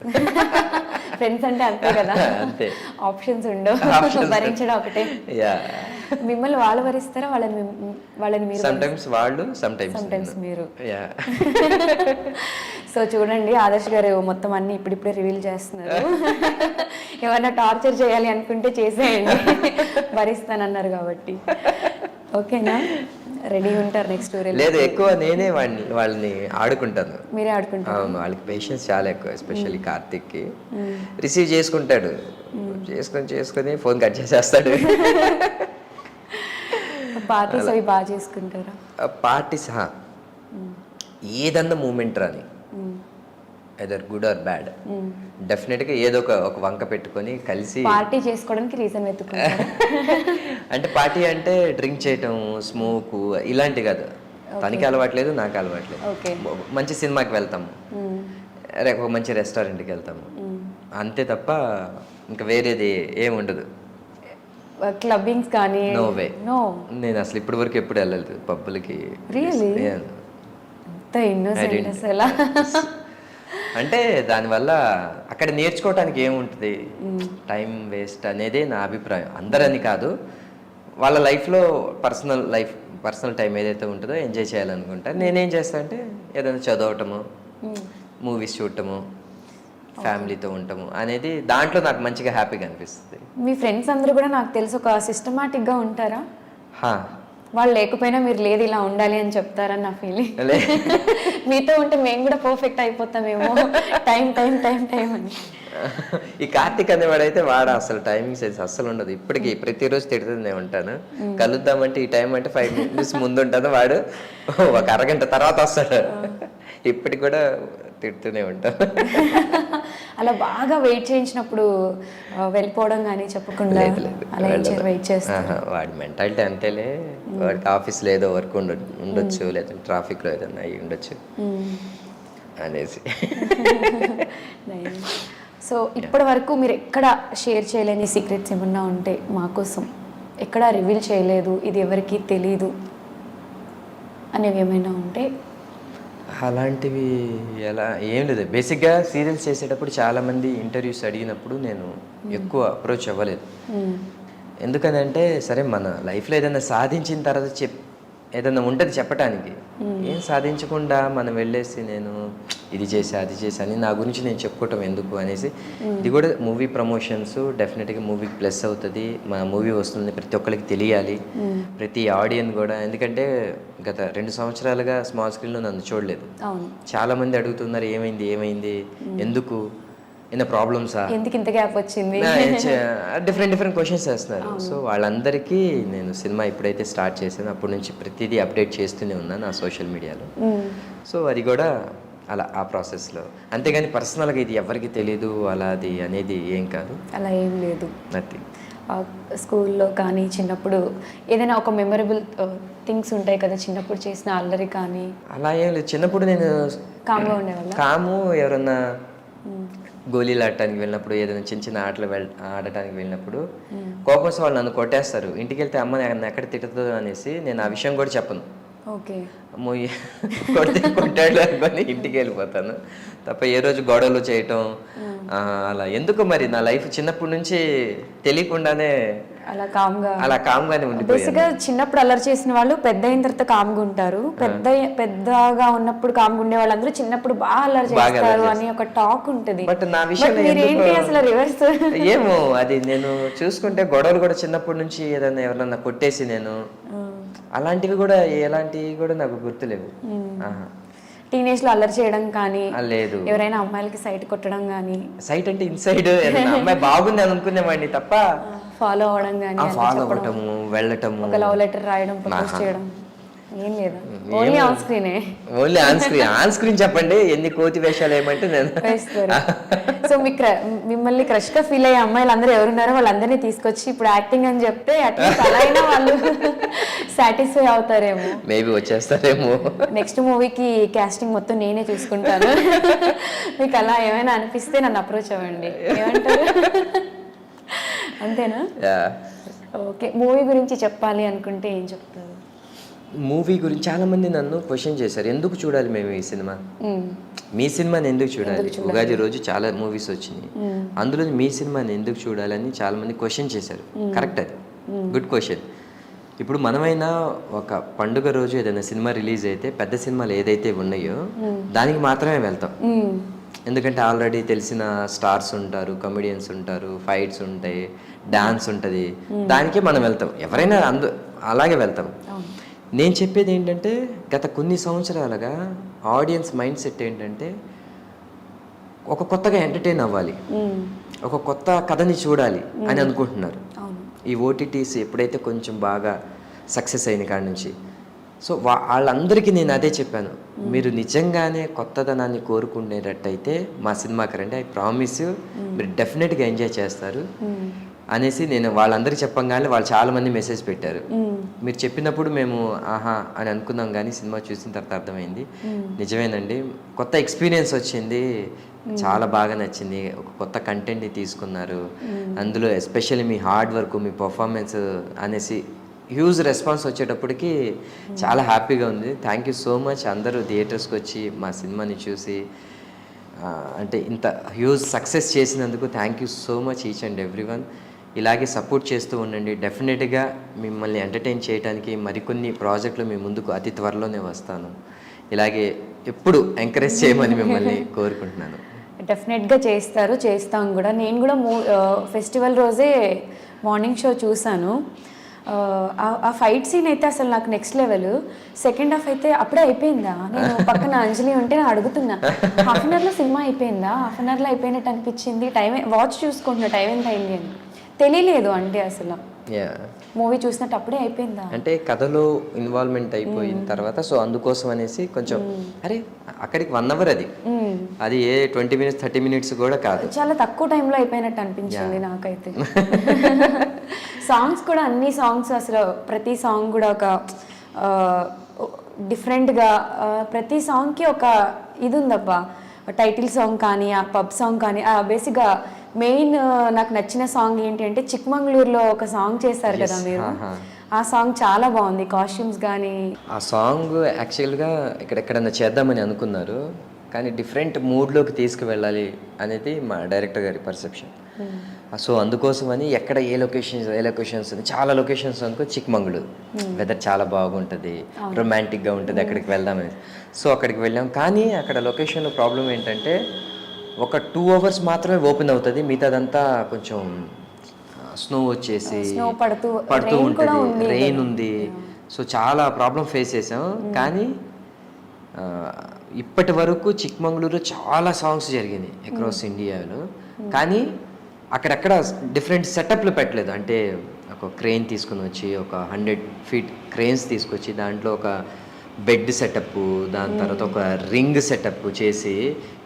ఫ్రెండ్స్ అంటే అంతే కదా, అంతే, ఆప్షన్స్ ఉండవు, భరించడం ఒకటే. మిమ్మల్ని వాళ్ళు భరిస్తారా, వాళ్ళని మీరు? సమ్టైమ్స్ వాళ్ళు, సమ్టైమ్స్ మీరు. సో చూడండి, ఆదర్శ్ గారు మొత్తం అన్ని ఇప్పుడిప్పుడే రివీల్ చేస్తున్నారు. ఎవరన్నా టార్చర్ చేయాలి అనుకుంటే చేసేయండి, భరిస్తానన్నారు కాబట్టి. ఓకేనా? రెడీ ఉంటారు నెక్స్ట్? లేదు, ఎక్కువ నేనే వాళ్ళని ఆడుకుంటాను. మీరే ఆడుకుంటారు? వాళ్ళకి పేషెన్స్ చాలా ఎక్కువ, ఎస్పెషల్లీ కార్తిక్కి. రిసీవ్ చేసుకుంటాడు, చేసుకొని ఫోన్ కట్ చేసేస్తాడు. పార్టీస్ అవి బాగా చేసుకుంటారా? పార్టీస్ ఏదన్నా మూమెంట్ రాని, ఎదర్ గుడ్ ఆర్ బ్యాడ్, డెఫినెట్గా ఏదో ఒక వంక పెట్టుకొని కలిసి పార్టీ చేసుకోవడానికి రీజన్ వెతుకుంటారు. అంటే పార్టీ అంటే డ్రింక్ చేయటం, స్మోక్ ఇలాంటి కాదు. తనకి అలవాట్లేదు, నాకు అలవాట్లేదు. మంచి సినిమాకి వెళ్తాము, ఒక మంచి రెస్టారెంట్కి వెళ్తాము, అంతే తప్ప ఇంకా వేరేది ఏమి ఉండదు. క్లబ్బింగ్స్ కానీ నో వే. నో, నేను అసలు ఇప్పటి వరకు ఎప్పుడు వెళ్ళలేదు పబ్బులకి. రియల్లీ? ఇన్నోసెంట్ అసలు. అంటే దానివల్ల అక్కడ నేర్చుకోవటానికి ఏముంటుంది, టైం వేస్ట్ అనేది నా అభిప్రాయం. అందరని కాదు, వాళ్ళ లైఫ్లో పర్సనల్ టైం ఏదైతే ఉంటుందో ఎంజాయ్ చేయాలనుకుంటా. నేనేం చేస్తాను అంటే ఏదైనా చదవటము, మూవీస్ చూడటము, ఫ్యామిలీతో ఉండటము అనేది దాంట్లో నాకు మంచిగా హ్యాపీగా అనిపిస్తుంది. మీ ఫ్రెండ్స్ అందరూ కూడా నాకు తెలిసి ఒక సిస్టమాటిక్గా ఉంటారా? వాళ్ళు లేకపోయినా మీరు లేదు ఇలా ఉండాలి అని చెప్తారని నా ఫీలింగ్. మీతో ఉంటే మేము కూడా పర్ఫెక్ట్ అయిపోతామేమో, టైం టైం టైం టైం అని. ఈ కార్తీక్ అనేవాడైతే వాడు అసలు టైమింగ్ సెన్స్ అస్సలు ఉండదు. ఇప్పటికీ ప్రతిరోజు తిడుతూనే ఉంటాను. కలుద్దామంటే ఈ టైం అంటే 5 minutes ముందు ఉంటుంది, వాడు ఒక అరగంట తర్వాత వస్తాడు. ఇప్పటికి కూడా తిడుతూనే ఉంటాను. అలా బాగా వెయిట్ చేయించినప్పుడు వెళ్ళిపోవడం కానీ చెప్పకుండా అలా వెయిట్ చేస్తాను. వాడి మెంటాలిటీ అంతేలే, వాడికి ఆఫీస్లో ఏదో వర్క్ ఉండొచ్చు, లేదంటే ట్రాఫిక్లో ఏదైనా అయ్యి ఉండొచ్చు అనేసి. సో ఇప్పటి వరకు మీరు ఎక్కడ షేర్ చేయలేని సీక్రెట్స్ ఏమన్నా ఉంటే మా కోసం, ఎక్కడ రివీల్ చేయలేదు, ఇది ఎవరికి తెలీదు అనేవి ఏమైనా ఉంటే? అలాంటివి ఎలా ఏం లేదు. బేసిక్గా సీరియల్స్ చేసేటప్పుడు చాలామంది ఇంటర్వ్యూస్ అడిగినప్పుడు నేను ఎక్కువ అప్రోచ్ అవ్వలేదు. ఎందుకనంటే సరే మన లైఫ్లో ఏదైనా సాధించిన తర్వాత ఏదైనా ఉంటుంది చెప్పడానికి, ఏం సాధించకుండా మనం వెళ్ళేసి నేను ఇది చేసా అది చేసా అని నా గురించి నేను చెప్పుకోవటం ఎందుకు అనేసి. ఇది కూడా మూవీ ప్రమోషన్స్, డెఫినెట్గా మూవీకి ప్లస్ అవుతుంది. మా మూవీ వస్తుంది ప్రతి ఒక్కరికి తెలియాలి, ప్రతి ఆడియన్స్ కూడా. ఎందుకంటే గత 2 సంవత్సరాలుగా స్మాల్ స్క్రీన్లో నన్ను చూడలేదు. చాలామంది అడుగుతున్నారు ఏమైంది ఎందుకు, ఏమైనా ప్రాబ్లమ్సా, ఎందుకు ఇంత గ్యాప్ వచ్చింది, డిఫరెంట్ క్వశ్చన్స్ వేస్తున్నారు. సో వాళ్ళందరికీ నేను సినిమా ఎప్పుడైతే స్టార్ట్ చేశానో అప్పటి నుంచి ప్రతిదీ అప్డేట్ చేస్తూనే ఉన్నాను నా సోషల్ మీడియాలో. సో అది కూడా అలా ఆ ప్రాసెస్లో, అంతేగాని పర్సనల్గా ఇది ఎవరికి తెలీదు అలా అది అనేది ఏం కాదు. అలా ఏం లేదు. నథింగ్. స్కూల్లో కానీ చిన్నప్పుడు ఏదైనా ఒక మెమరబుల్ థింగ్స్ ఉంటాయి కదా, చిన్నప్పుడు చేసిన అల్లరి కానీ? అలా ఏం లేదు. చిన్నప్పుడు నేను కామ్గా ఉండేవాళ్ళ. ఎవరన్నా గోళీలు ఆడటానికి వెళ్ళినప్పుడు, ఏదైనా చిన్న ఆటలు ఆడటానికి వెళ్ళినప్పుడు కోపం వాళ్ళు నన్ను కొట్టేస్తారు. ఇంటికి వెళ్తే అమ్మ నన్ను ఎక్కడ తిట్టుతుందో అనేసి నేను ఆ విషయం కూడా చెప్పను. ఓకే, కొట్టాడు అనుకొని ఇంటికి వెళ్ళిపోతాను తప్ప ఏ రోజు గొడవలు చేయటం అలా ఎందుకు. మరి నా లైఫ్ చిన్నప్పటి నుంచి తెలియకుండానే అలా కామ్గానే ఉండిపోయాను. బేసిక్గా చిన్నప్పుడు అల్లరి చేసిన వాళ్ళు పెద్ద అయిన తర్వాత కామ్గా ఉంటారు, పెద్దగా ఉన్నప్పుడు కామ్గా ఉండే వాళ్ళందరూ చిన్నప్పుడు బాగా అల్లరి చేస్తారు అని ఒక టాక్ ఉంటుంది. బట్ నా విషయం అసలు రివర్స్ ఏమో, అది నేను చూసుకుంటే గొడవలు కూడా చిన్నప్పటి నుంచి ఏదైనా ఎవరన్నా కొట్టేసి నేను అలాంటివి కూడా ఎలాంటివి కూడా నాకు గుర్తులేవు. టీనేజ్ లో అల్లరి చేయడం కానీ లేదు, ఎవరైనా అమ్మాయిలకి సైట్ కొట్టడం కానీ? సైట్ అంటే ఇన్సైడ్ అమ్మాయి బాగుంది అని అనుకునేవాడిని తప్ప ఫాలో అవడం కానీ, ఫాలో అవ్వటము, వెళ్ళటము, ఒక లవ్ లెటర్ రాయడం, ప్రపోజ్ చేయడం ఏం లేదా? ఓన్లీ ఆన్ స్క్రీనే. ఓన్లీ ఆన్ స్క్రీన్ చెప్పండి ఎన్ని కోతి వేషాలు ఏమంటే నేను వేస్తారు. సో మిమ్మల్ని క్రష్ గా ఫీల్ అయ్యే అమ్మాయిలు అందరూ ఎవరున్నారో వాళ్ళందరినీ తీసుకొచ్చి ఇప్పుడు యాక్టింగ్ అని చెప్తే అట్లీస్ట్ అలా అయినా వాళ్ళు సాటిస్ఫై అవుతారేమో, మేబీ వచ్చేస్తారేమో. నెక్స్ట్ మూవీకి కాస్టింగ్ మొత్తం నేనే చూసుకుంటాను. మీకు అలా ఏమైనా అనిపిస్తే నన్ను అప్రోచ్ అవ్వండి. ఏమంటారు? అంతేనా? ఓకే, మూవీ గురించి చెప్పాలి అనుకుంటే ఏం చెప్తారు? మూవీ గురించి చాలా మంది నన్ను క్వశ్చన్ చేశారు, ఎందుకు చూడాలి మేము ఈ సినిమా, మీ సినిమాని ఎందుకు చూడాలి? ఉగాది రోజు చాలా మూవీస్ వచ్చినాయి, అందులో మీ సినిమాని ఎందుకు చూడాలని చాలా మంది క్వశ్చన్ చేశారు. కరెక్ట్, అది గుడ్ క్వశ్చన్. ఇప్పుడు మనమైనా ఒక పండుగ రోజు ఏదైనా సినిమా రిలీజ్ అయితే పెద్ద సినిమాలు ఏదైతే ఉన్నాయో దానికి మాత్రమే వెళ్తాం. ఎందుకంటే ఆల్రెడీ తెలిసిన స్టార్స్ ఉంటారు, కమెడియన్స్ ఉంటారు, ఫైట్స్ ఉంటాయి, డాన్స్ ఉంటుంది, దానికే మనం వెళ్తాం. ఎవరైనా అలాగే వెళ్తాం. నేను చెప్పేది ఏంటంటే గత కొన్ని సంవత్సరాలుగా ఆడియన్స్ మైండ్ సెట్ ఏంటంటే ఒక కొత్తగా ఎంటర్టైన్ అవ్వాలి, ఒక కొత్త కథని చూడాలి అని అనుకుంటున్నారు. ఈ ఓటీటీస్ ఎప్పుడైతే కొంచెం బాగా సక్సెస్ అయిన కాడ నుంచి సో వాళ్ళందరికీ నేను అదే చెప్పాను, మీరు నిజంగానే కొత్తదనాన్ని కోరుకునేటట్టయితే మా సినిమాకి రండి, ఐ ప్రామిస్ మీరు డెఫినెట్గా ఎంజాయ్ చేస్తారు అనేసి నేను వాళ్ళందరికీ చెప్పంగానే వాళ్ళు చాలామంది మెసేజ్ పెట్టారు. మీరు చెప్పినప్పుడు మేము ఆహా అని అనుకున్నాం, కానీ సినిమా చూసిన తర్వాత అర్థమైంది నిజమేనండి, కొత్త ఎక్స్పీరియన్స్ వచ్చింది, చాలా బాగా నచ్చింది, ఒక కొత్త కంటెంట్ని తీసుకున్నారు, అందులో ఎస్పెషల్లీ మీ హార్డ్ వర్క్, మీ పర్ఫార్మెన్స్ అనేసి హ్యూజ్ రెస్పాన్స్ వచ్చేటప్పటికి చాలా హ్యాపీగా ఉంది. థ్యాంక్ యూ సో మచ్ అందరూ థియేటర్స్కి వచ్చి మా సినిమాని చూసి అంటే ఇంత హ్యూజ్ సక్సెస్ చేసినందుకు thank you so much each and everyone. ఇలాగే సపోర్ట్ చేస్తూ ఉండండి. డెఫినెట్గా మిమ్మల్ని ఎంటర్టైన్ చేయడానికి మరికొన్ని ప్రాజెక్టులు మీ ముందుకు అతి త్వరలోనే వస్తాను. ఇలాగే ఎప్పుడు ఎంకరేజ్ చేయమని మిమ్మల్ని కోరుకుంటున్నాను. డెఫినెట్గా చేస్తాం కూడా. నేను కూడా ఫెస్టివల్ రోజే మార్నింగ్ షో చూసాను. ఆ ఫైట్ సీన్ అయితే అసలు నాకు నెక్స్ట్ లెవెల్. సెకండ్ హాఫ్ అయితే అప్పుడే అయిపోయిందా, నేను పక్కన అంజలి ఉంటే నేను అడుగుతున్నా, హాఫ్ అన్ అవర్లో సినిమా అయిపోయిందా, హాఫ్ అన్ అవర్లో అయిపోయినట్టు అనిపించింది, టైం వాచ్ చూసుకుంటున్నా టైం ఎంత అయింది అని తెలియలేదు. అంటే అసలు మూవీ చూసినట్టు అప్పుడే అయిపోయిందా అంటే కథలో ఇన్వాల్వ్మెంట్ అయిపోయిన తర్వాత, సో అందుకోసం అనేసి కొంచెం అరే అక్కడికి 1 అవర్ అది ఏ 20 minutes 30 minutes కూడా కాదు, చాలా తక్కువ టైంలో అయిపోయినట్టు అనిపించింది నాకైతే. సాంగ్స్ కూడా అన్ని సాంగ్స్ అసలు ప్రతి సాంగ్ కూడా ఒక డిఫరెంట్గా, ప్రతి సాంగ్కి ఒక ఇది ఉందబ్బా. టైటిల్ సాంగ్ కానీ ఆ పబ్ సాంగ్ కానీ బేసిక్గా మెయిన్ నాకు నచ్చిన సాంగ్ ఏంటి అంటే చిక్మంగళూరులో ఒక సాంగ్ చేశారు కదా మీరు, ఆ సాంగ్ చాలా బాగుంది. కాస్ట్యూమ్స్ కానీ ఆ సాంగ్ యాక్చువల్గా ఎక్కడెక్కడన్నా చేద్దామని అనుకున్నారు, కానీ డిఫరెంట్ మూడ్లోకి తీసుకువెళ్ళాలి అనేది మా డైరెక్టర్ గారి పర్సెప్షన్. సో అందుకోసమని ఎక్కడ ఏ లొకేషన్స్ చాలా లొకేషన్స్ అనుకో, చిక్మంగళూరు వెదర్ చాలా బాగుంటుంది, రొమాంటిక్గా ఉంటుంది, అక్కడికి వెళ్దామని. సో అక్కడికి వెళ్ళాం, కానీ అక్కడ లొకేషన్లో ప్రాబ్లం ఏంటంటే ఒక 2 hours మాత్రమే ఓపెన్ అవుతుంది, మిగతాదంతా కొంచెం స్నో వచ్చేసి పడుతూ ఉంటుంది, రెయిన్ ఉంది. సో చాలా ప్రాబ్లం ఫేస్ చేసాం. కానీ ఇప్పటి వరకు చిక్మంగళూరులో చాలా సాంగ్స్ జరిగినాయి అక్రాస్ ఇండియాలో, కానీ అక్కడక్కడ డిఫరెంట్ సెటప్లు పెట్టలేదు. అంటే ఒక క్రెయిన్ తీసుకుని వచ్చి ఒక 100 feet క్రెయిన్స్ తీసుకొచ్చి దాంట్లో ఒక బెడ్ సెటప్, దాని తర్వాత ఒక రింగ్ సెటప్ చేసి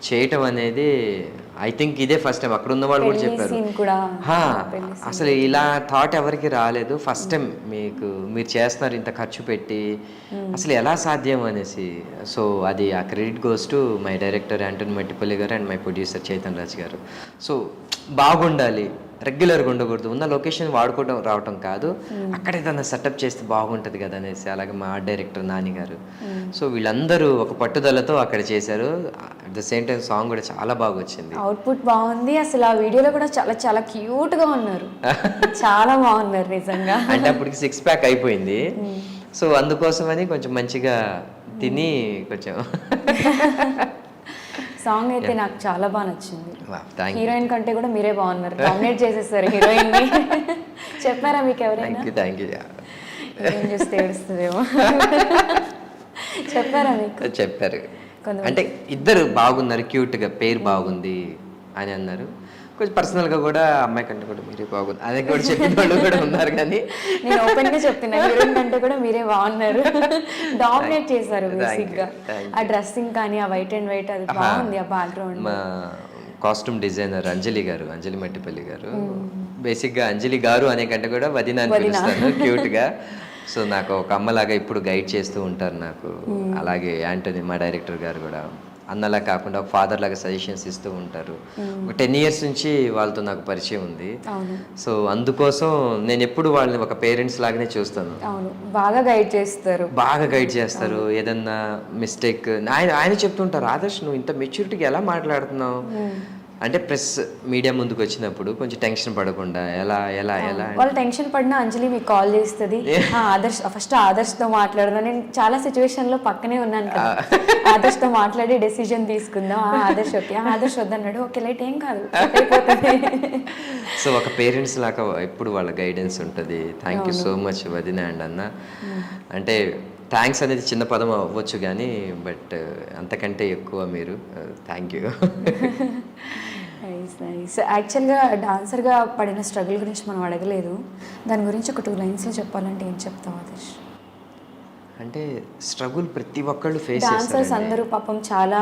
చేయటం అనేది ఐ థింక్ ఇదే ఫస్ట్ టైం. అక్కడ ఉన్న వాళ్ళు కూడా చెప్పారు అసలు ఇలా థాట్ ఎవరికి రాలేదు, ఫస్ట్ టైం మీరు చేస్తున్నారు ఇంత ఖర్చు పెట్టి, అసలు ఎలా సాధ్యం అనేసి. సో అది ఆ credit goes to my director Antony Mattipalli garu and my producer Chaitan Raj garu. So బాగుండాలి, రెగ్యులర్గా ఉండకూడదు, ఉన్న లొకేషన్ వాడుకోవడం రావటం కాదు, అక్కడ ఏదన్నా సెటప్ చేస్తే బాగుంటుంది కదా అనేసి. అలాగే మా ఆర్ట్ డైరెక్టర్ నాని గారు. సో వీళ్ళందరూ ఒక పట్టుదలతో అక్కడ చేశారు. At the same time song కూడా చాలా బాగా వచ్చింది, అవుట్పుట్ బాగుంది. అసలు ఆ వీడియోలో కూడా చాలా చాలా క్యూట్గా ఉన్నారు, చాలా బాగున్నారు నిజంగా. అంటే అప్పటికి 6 pack అయిపోయింది. సో అందుకోసమని కొంచెం మంచిగా తిని కొంచెం సాంగ్ అయితే నాకు చాలా బాగా నచ్చింది. హీరోయిన్ కంటే కూడా మీరే బాగున్నారు, డామినేట్ చేసేస్తారు హీరోయిన్ ని. చెప్పారా మీకు ఎవరైనా? హీరోయిన్ చూస్తే ఏడుస్తుందేమో. చెప్పారా మీకు? చెప్పారు, అంటే ఇద్దరు బాగున్నారు, క్యూట్గా పేరు బాగుంది అని అన్నారు. కొంచెం పర్సనల్గా కూడా అమ్మాయి కంటే కూడా మీరే బాగుంది అది కూడా చెప్పిన వాళ్ళు కూడా ఉన్నారు. కానీ నేను ఓపెన్గా చెప్తున్నా, హీరోయిన్ కంటే కూడా మీరే బాగున్నారు, డామినేట్ చేశారు బేసిక్గా. ఆ డ్రెస్సింగ్ కానీ ఆ వైట్ అండ్ వైట్ అది బాగుంది. ఆ బ్యాక్గ్రౌండ్ మా కాస్ట్యూమ్ డిజైనర్ అంజలి మట్టిపల్లి గారు. బేసిక్గా అంజలి గారు అనే కంటే కూడా వదిన అని పిలుస్తాను క్యూట్గా. సో నాకు ఒక అమ్మలాగా ఇప్పుడు గైడ్ చేస్తూ ఉంటారు నాకు. అలాగే యాంటోనీ మా డైరెక్టర్ గారు కూడా అన్నలా కాకుండా ఒక ఫాదర్ లాగా సజెషన్స్ ఇస్తూ ఉంటారు. ఒక 10 years నుంచి వాళ్ళతో నాకు పరిచయం ఉంది. సో అందుకోసం నేను ఎప్పుడు వాళ్ళని ఒక పేరెంట్స్ లాగానే చూస్తాను. బాగా గైడ్ చేస్తారు. ఏదన్నా మిస్టేక్ ఆయన చెప్తుంటారు, ఆదర్శ్ నువ్వు ఇంత మెచ్యూరిటీగా ఎలా మాట్లాడుతున్నావు అంటే ప్రెస్ మీడియా ముందుకు వచ్చినప్పుడు కొంచెం టెన్షన్ పడకుండా ఎలా ఎలా ఎలా వాళ్ళు టెన్షన్ పడినా అంజలి మీకు కాల్ చేస్తుంది, ఆదర్శ్తో మాట్లాడదాం. నేను చాలా సిచ్యువేషన్లో పక్కనే ఉన్నాను కదా, ఆదర్శ్తో మాట్లాడి డెసిజన్ తీసుకుందాం. ఆదర్శ్ వద్దన్నాడు, ఓకే లైట్ ఏం కాదు అయిపోతుంది. సో ఒక పేరెంట్స్ లాగా ఎప్పుడు వాళ్ళ గైడెన్స్ ఉంటుంది. థ్యాంక్ యూ సో మచ్ వదిన అండ్ అన్న. అంటే థ్యాంక్స్ అనేది చిన్న పదం అవ్వచ్చు కానీ బట్ అంతకంటే ఎక్కువ మీరు. Thank you. నైస్. యాక్చువల్గా డాన్సర్గా పడిన స్ట్రగుల్ గురించి మనం అడగలేదు, దాని గురించి ఒక 2 lines చెప్పాలంటే ఏం చెప్తావు ఆదర్శ్? అంటే స్ట్రగుల్ ప్రతి ఒక్కళ్ళు ఫేస్ డాన్సర్స్ చేస్తారు. అందరూ పాపం చాలా,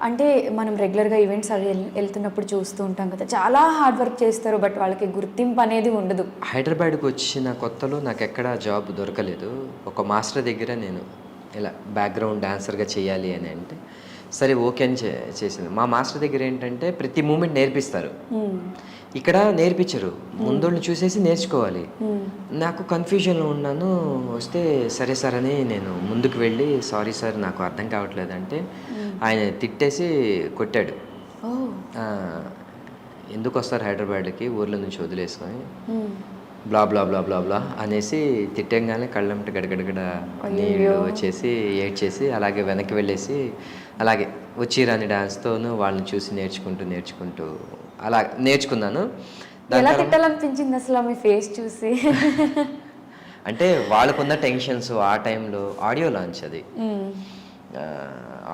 అంటే మనం రెగ్యులర్గా ఈవెంట్స్ అవి వెళ్తున్నప్పుడు చూస్తూ ఉంటాం కదా, చాలా హార్డ్ వర్క్ చేస్తారు, బట్ వాళ్ళకి గుర్తింపు అనేది ఉండదు. హైదరాబాద్కి వచ్చిన కొత్తలో నాకు ఎక్కడ జాబ్ దొరకలేదు. ఒక మాస్టర్ దగ్గర నేను ఇలా బ్యాక్గ్రౌండ్ డాన్సర్గా చేయాలి అని అంటే సరే ఓకే అని చేసింది. మా మాస్టర్ దగ్గర ఏంటంటే ప్రతి మూమెంట్ నేర్పిస్తారు, ఇక్కడ నేర్పించరు, ముందోళ్ళని చూసేసి నేర్చుకోవాలి. నాకు కన్ఫ్యూజన్లో ఉన్నాను. వస్తే సరే సార్ అని నేను ముందుకు వెళ్ళి సారీ సార్ నాకు అర్థం కావట్లేదు అంటే ఆయన తిట్టేసి కొట్టాడు. ఎందుకు వస్తారు హైదరాబాద్కి ఊర్లో నుంచి వదిలేసుకొని బ్లా బ్లా బ్లా బ్లా బ్లా అనేసి తిట్టంగానే కళ్ళంట గడగడగడ నీళ్ళు వచ్చేసి ఏడ్చేసి అలాగే వెనక్కి వెళ్ళేసి అలాగే వచ్చి రాని డాన్స్తోనూ వాళ్ళని చూసి నేర్చుకుంటూ అలా నేర్చుకున్నాను. ఎలా తిట్టాలనిపించింది అసలు మీ ఫేస్ చూసి? అంటే వాళ్ళకున్న టెన్షన్స్ ఆ టైంలో ఆడియో లాంచ్ అది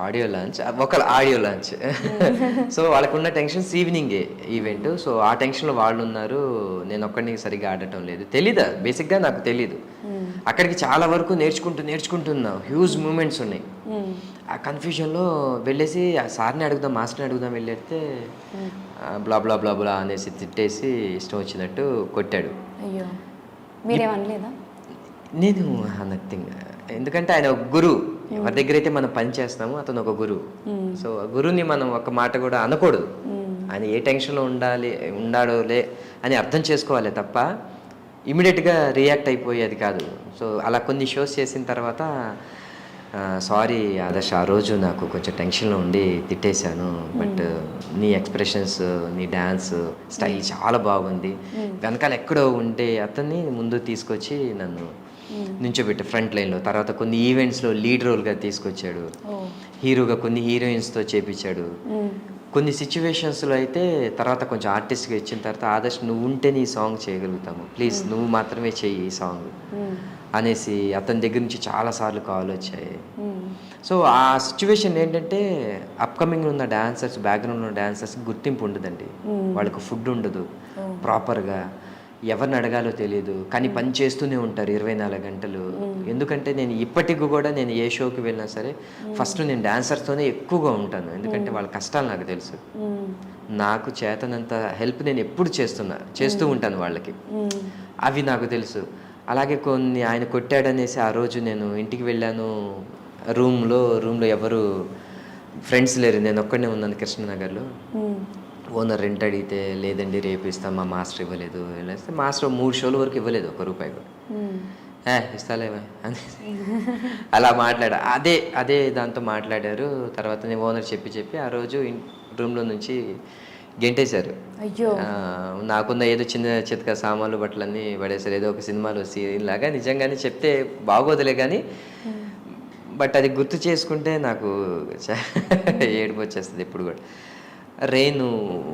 ఆడియో లాంచ్ సో వాళ్ళకున్న టెన్షన్స్ ఈవినింగే ఈవెంట్. సో ఆ టెన్షన్లో వాళ్ళు ఉన్నారు, నేను ఒక్కడిని సరిగ్గా ఆడటం లేదు, తెలీదా బేసిక్గా నాకు తెలీదు. అక్కడికి చాలా వరకు నేర్చుకుంటున్నా, హ్యూజ్ మూమెంట్స్ ఉన్నాయి. ఆ కన్ఫ్యూజన్లో వెళ్ళేసి సార్ని అడుగుదాం మాస్టర్ని అడుగుదాం వెళ్ళేస్తే బ్లా బ్లా బ్లా బ్లా అనేసి తిట్టేసి ఇష్టం వచ్చినట్టు కొట్టాడు. అయ్యో, మీరేమనలేదా? నేను నథింగ్, ఎందుకంటే ఆయన ఒక గురువు, ఎవరి దగ్గర అయితే మనం పని చేస్తామో అతను ఒక గురువు. సో ఆ గురువుని మనం ఒక మాట కూడా అనకూడదు. ఆయన ఏ టెన్షన్లో ఉండాడోలే అని అర్థం చేసుకోవాలి తప్ప ఇమీడియట్గా రియాక్ట్ అయిపోయేది కాదు. సో అలా కొన్ని షోస్ చేసిన తర్వాత సారీ ఆదర్శ్, ఆ రోజు నాకు కొంచెం టెన్షన్లో ఉండి తిట్టేశాను, బట్ నీ ఎక్స్ప్రెషన్స్ నీ డ్యాన్స్ స్టైల్ చాలా బాగుంది, వెనకాల ఎక్కడో ఉంటే అతన్ని ముందు తీసుకొచ్చి నన్ను నుంచోబెట్టి ఫ్రంట్ లైన్లో, తర్వాత కొన్ని ఈవెంట్స్లో లీడ్ రోల్గా తీసుకొచ్చాడు, హీరోగా కొన్ని హీరోయిన్స్తో చేపించాడు. కొన్ని సిచ్యువేషన్స్లో అయితే తర్వాత కొంచెం ఆర్టిస్ట్గా ఇచ్చిన తర్వాత ఆదర్శ్ నువ్వు ఉంటే నీ సాంగ్ చేయగలుగుతాము, ప్లీజ్ నువ్వు మాత్రమే చెయ్యి ఈ సాంగ్ అనేసి అతని దగ్గర నుంచి చాలాసార్లు కాల్ వచ్చాయి. సో ఆ సిచ్యువేషన్ ఏంటంటే అప్కమింగ్ ఉన్న డాన్సర్స్, బ్యాక్గ్రౌండ్ ఉన్న డాన్సర్స్ గుర్తింపు ఉండదండి, వాళ్ళకు ఫుడ్ ఉండదు ప్రాపర్గా, ఎవరిని అడగాలో తెలియదు, కానీ పని చేస్తూనే ఉంటారు 24 గంటలు. ఎందుకంటే నేను ఇప్పటికి కూడా నేను ఏ షోకి వెళ్ళినా సరే ఫస్ట్ నేను డాన్సర్స్తోనే ఎక్కువగా ఉంటాను, ఎందుకంటే వాళ్ళ కష్టాలు నాకు తెలుసు. నాకు చేతనంత హెల్ప్ నేను ఎప్పుడు చేస్తూ ఉంటాను వాళ్ళకి, అవి నాకు తెలుసు. అలాగే కొన్ని ఆయన కొట్టాడనేసి ఆ రోజు నేను ఇంటికి వెళ్ళాను, రూమ్లో ఎవరు ఫ్రెండ్స్ లేరు, నేను ఒక్కడనే ఉన్నాను కృష్ణనగర్లో. ఓనర్ రెంట్ అడిగితే లేదండి రేపు ఇస్తాం, మా మాస్టర్ ఇవ్వలేదు. వెళ్ళేస్తే మాస్టర్ 3 షోల వరకు ఇవ్వలేదు, ₹1 కూడా. ఇస్తాలేవా అని అలా మాట్లాడా, అదే దాంతో మాట్లాడారు. తర్వాత నేను ఓనర్ చెప్పి ఆ రోజు రూమ్లో నుంచి గెంటేశారు. అయ్యో, నాకున్న ఏదో చిన్న చితక సామాన్లు బట్టలన్నీ పడేశారు, ఏదో ఒక సినిమాలో సీన్ లాగా. నిజంగానే చెప్తే బాగోదులే కానీ బట్ అది గుర్తు చేసుకుంటే నాకు ఏడుపు వచ్చేస్తుంది ఇప్పుడు కూడా.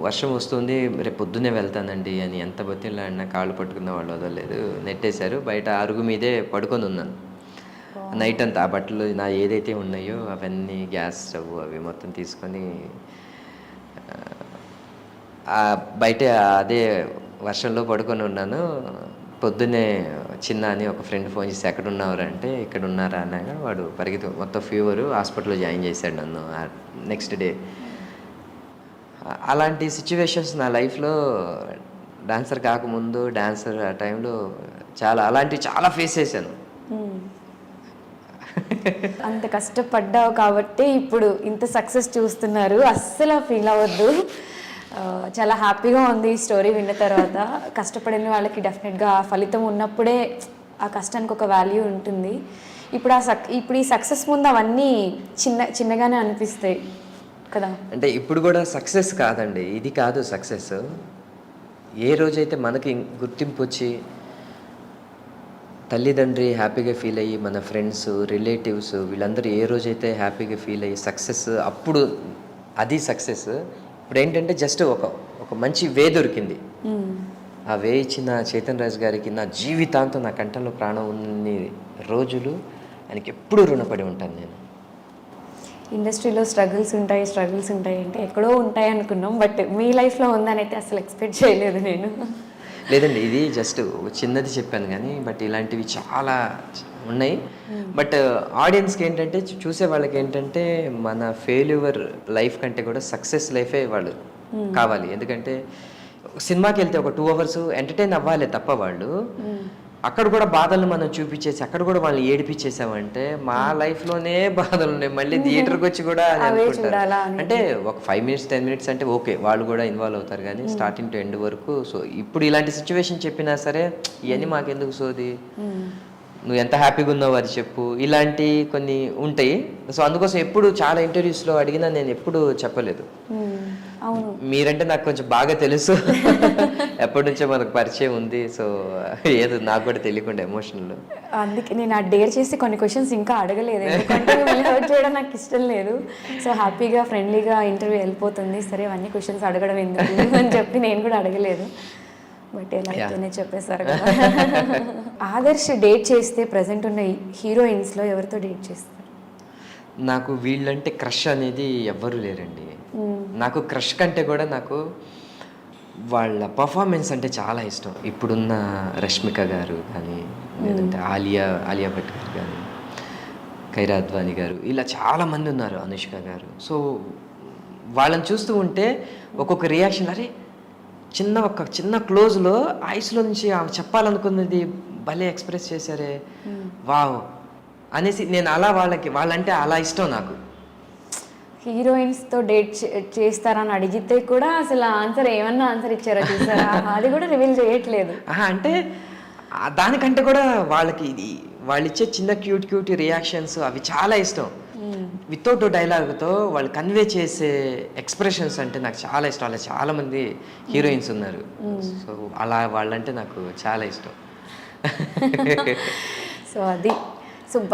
వర్షం వస్తుంది రేపు పొద్దున్నే వెళ్తానండి అని ఎంత బతిలాడినా కాళ్ళు పట్టుకున్న వాళ్ళు వదలలేదు, నెట్టేశారు. బయట అరుగు మీదే పడుకొని ఉన్నాను నైట్ అంతా. ఆ బట్టలు నా ఏదైతే ఉన్నాయో అవన్నీ, గ్యాస్ స్టవ్ అవి మొత్తం తీసుకొని బయట అదే వర్షంలో పడుకొని ఉన్నాను. పొద్దున్నే చిన్న అని ఒక ఫ్రెండ్ ఫోన్ చేసి ఎక్కడ ఉన్నవారు అంటే ఇక్కడ ఉన్నారా అన్నాక వాడు మొత్తం ఫీవరు, హాస్పిటల్లో జాయిన్ చేశాడు నన్ను నెక్స్ట్ డే. అలాంటి సిచ్యువేషన్స్ నా లైఫ్లో డాన్సర్ కాకముందు, డాన్సర్ ఆ టైంలో అలాంటివి చాలా ఫేస్ చేశాను. అంత కష్టపడ్డావు కాబట్టి ఇప్పుడు ఇంత సక్సెస్ చూస్తున్నారు, అస్సలు ఫీల్ అవ్వద్దు. చాలా హ్యాపీగా ఉంది ఈ స్టోరీ విన్న తర్వాత. కష్టపడిన వాళ్ళకి డెఫినెట్గా ఫలితం ఉన్నప్పుడే ఆ కష్టానికి ఒక వాల్యూ ఉంటుంది. ఇప్పుడు ఈ సక్సెస్ ముందు అవన్నీ చిన్నగానే అనిపిస్తాయి కదా. అంటే ఇప్పుడు కూడా సక్సెస్ కాదండి, ఇది కాదు సక్సెస్. ఏ రోజైతే మనకి గుర్తింపు వచ్చి తల్లిదండ్రి హ్యాపీగా ఫీల్ అయ్యి, మన ఫ్రెండ్స్ రిలేటివ్స్ వీళ్ళందరూ ఏ రోజైతే హ్యాపీగా ఫీల్ అయ్యి సక్సెస్, అప్పుడు అది సక్సెస్. ఇప్పుడు ఏంటంటే జస్ట్ ఒక మంచి వే దొరికింది. ఆ వే ఇచ్చిన చైతన్ రాజ్ గారికి నా జీవితాంతం నా కంఠంలో ప్రాణం ఉన్న రోజులు ఆయనకి ఎప్పుడూ రుణపడి ఉంటాను నేను. ఇండస్ట్రీలో స్ట్రగుల్స్ ఉంటాయి అంటే ఎక్కడో ఉంటాయి అనుకున్నాం, బట్ మీ లైఫ్లో ఉందని అయితే అసలు ఎక్స్పెక్ట్ చేయలేదు నేను. లేదండి, ఇది జస్ట్ చిన్నది చెప్పాను కానీ బట్ ఇలాంటివి చాలా ఉన్నాయి. బట్ ఆడియన్స్కి ఏంటంటే చూసే వాళ్ళకి ఏంటంటే మన ఫెయిల్యూర్ లైఫ్ కంటే కూడా సక్సెస్ లైఫే వాళ్ళు కావాలి. ఎందుకంటే సినిమాకి వెళ్తే ఒక 2 hours ఎంటర్టైన్ అవ్వాలి తప్ప వాళ్ళు అక్కడ కూడా బాధలను మనం చూపించేసి అక్కడ కూడా వాళ్ళని ఏడిపించేసామంటే మా లైఫ్లోనే బాధలు ఉన్నాయి, మళ్ళీ థియేటర్కి వచ్చి కూడా అని అనుకుంటారు. అంటే ఒక 5 minutes 10 minutes అంటే ఓకే వాళ్ళు కూడా ఇన్వాల్వ్ అవుతారు, కానీ స్టార్టింగ్ టు ఎండ్ వరకు. సో ఇప్పుడు ఇలాంటి సిచ్యువేషన్ చెప్పినా సరే ఇవన్నీ మాకెందుకు సోది, నువ్వు ఎంత హ్యాపీగా ఉన్నావు అది చెప్పు, ఇలాంటి కొన్ని ఉంటాయి. సో అందుకోసం ఎప్పుడు చాలా ఇంటర్వ్యూస్లో అడిగినా నేను ఎప్పుడు చెప్పలేదు. అవును, మీరంటే నాకు కొంచెం బాగా తెలుసు, ఎప్పటి నుంచో మనకు పరిచయం ఉంది. సో ఏదో నాకు కూడా తెలియకుండా ఎమోషనల్. అందుకే నేను ఆ డేర్ చేసి కొన్ని క్వశ్చన్స్ ఇంకా అడగలేదు, ఎందుకంటే హర్ట్ చేయడం నాకు ఇష్టం లేదు. సో హ్యాపీగా ఫ్రెండ్లీగా ఇంటర్వ్యూ వెళ్ళిపోతుంది, సరే అవన్నీ క్వశ్చన్స్ అడగడం ఎందుకు అని చెప్పి నేను కూడా అడగలేదు. బట్ ఎలా అయితేనే చెప్పేశారు కదా. ఆదర్శ్ డేట్ చేస్తే ప్రజెంట్ ఉన్న హీరోయిన్స్లో ఎవరితో డేట్ చేస్తారు? నాకు వీళ్ళంటే క్రష్ అనేది ఎవ్వరూ లేరండి. నాకు క్రష్ కంటే కూడా నాకు వాళ్ళ పర్ఫార్మెన్స్ అంటే చాలా ఇష్టం. ఇప్పుడున్న రష్మిక గారు కానీ, లేదంటే ఆలియా భట్ గారు కానీ, కైరా అద్వానీ గారు, ఇలా చాలామంది ఉన్నారు, అనుష్క గారు. సో వాళ్ళని చూస్తూ ఉంటే ఒక్కొక్క రియాక్షన్, అరే ఒక చిన్న క్లోజ్లో ఐస్లో నుంచి ఆమె చెప్పాలనుకున్నది భలే ఎక్స్ప్రెస్ చేశారే, వావ్ అనేసి నేను అలా వాళ్ళంటే అలా ఇష్టం నాకు. హీరోయిన్స్తో డేట్ చేస్తారని అడిగితే కూడా అసలు ఆన్సర్ ఏమన్నా ఆన్సర్ ఇచ్చారో చూసారా, అది కూడా రివీల్ చేయట్లేదు. అంటే దానికంటే కూడా వాళ్ళకి వాళ్ళు ఇచ్చే చిన్న క్యూట్ రియాక్షన్స్ అవి చాలా ఇష్టం. వితౌట్ డైలాగ్తో వాళ్ళు కన్వే చేసే ఎక్స్ప్రెషన్స్ అంటే నాకు చాలా ఇష్టం. అలా చాలామంది హీరోయిన్స్ ఉన్నారు. సో అలా వాళ్ళంటే నాకు చాలా ఇష్టం. సో అది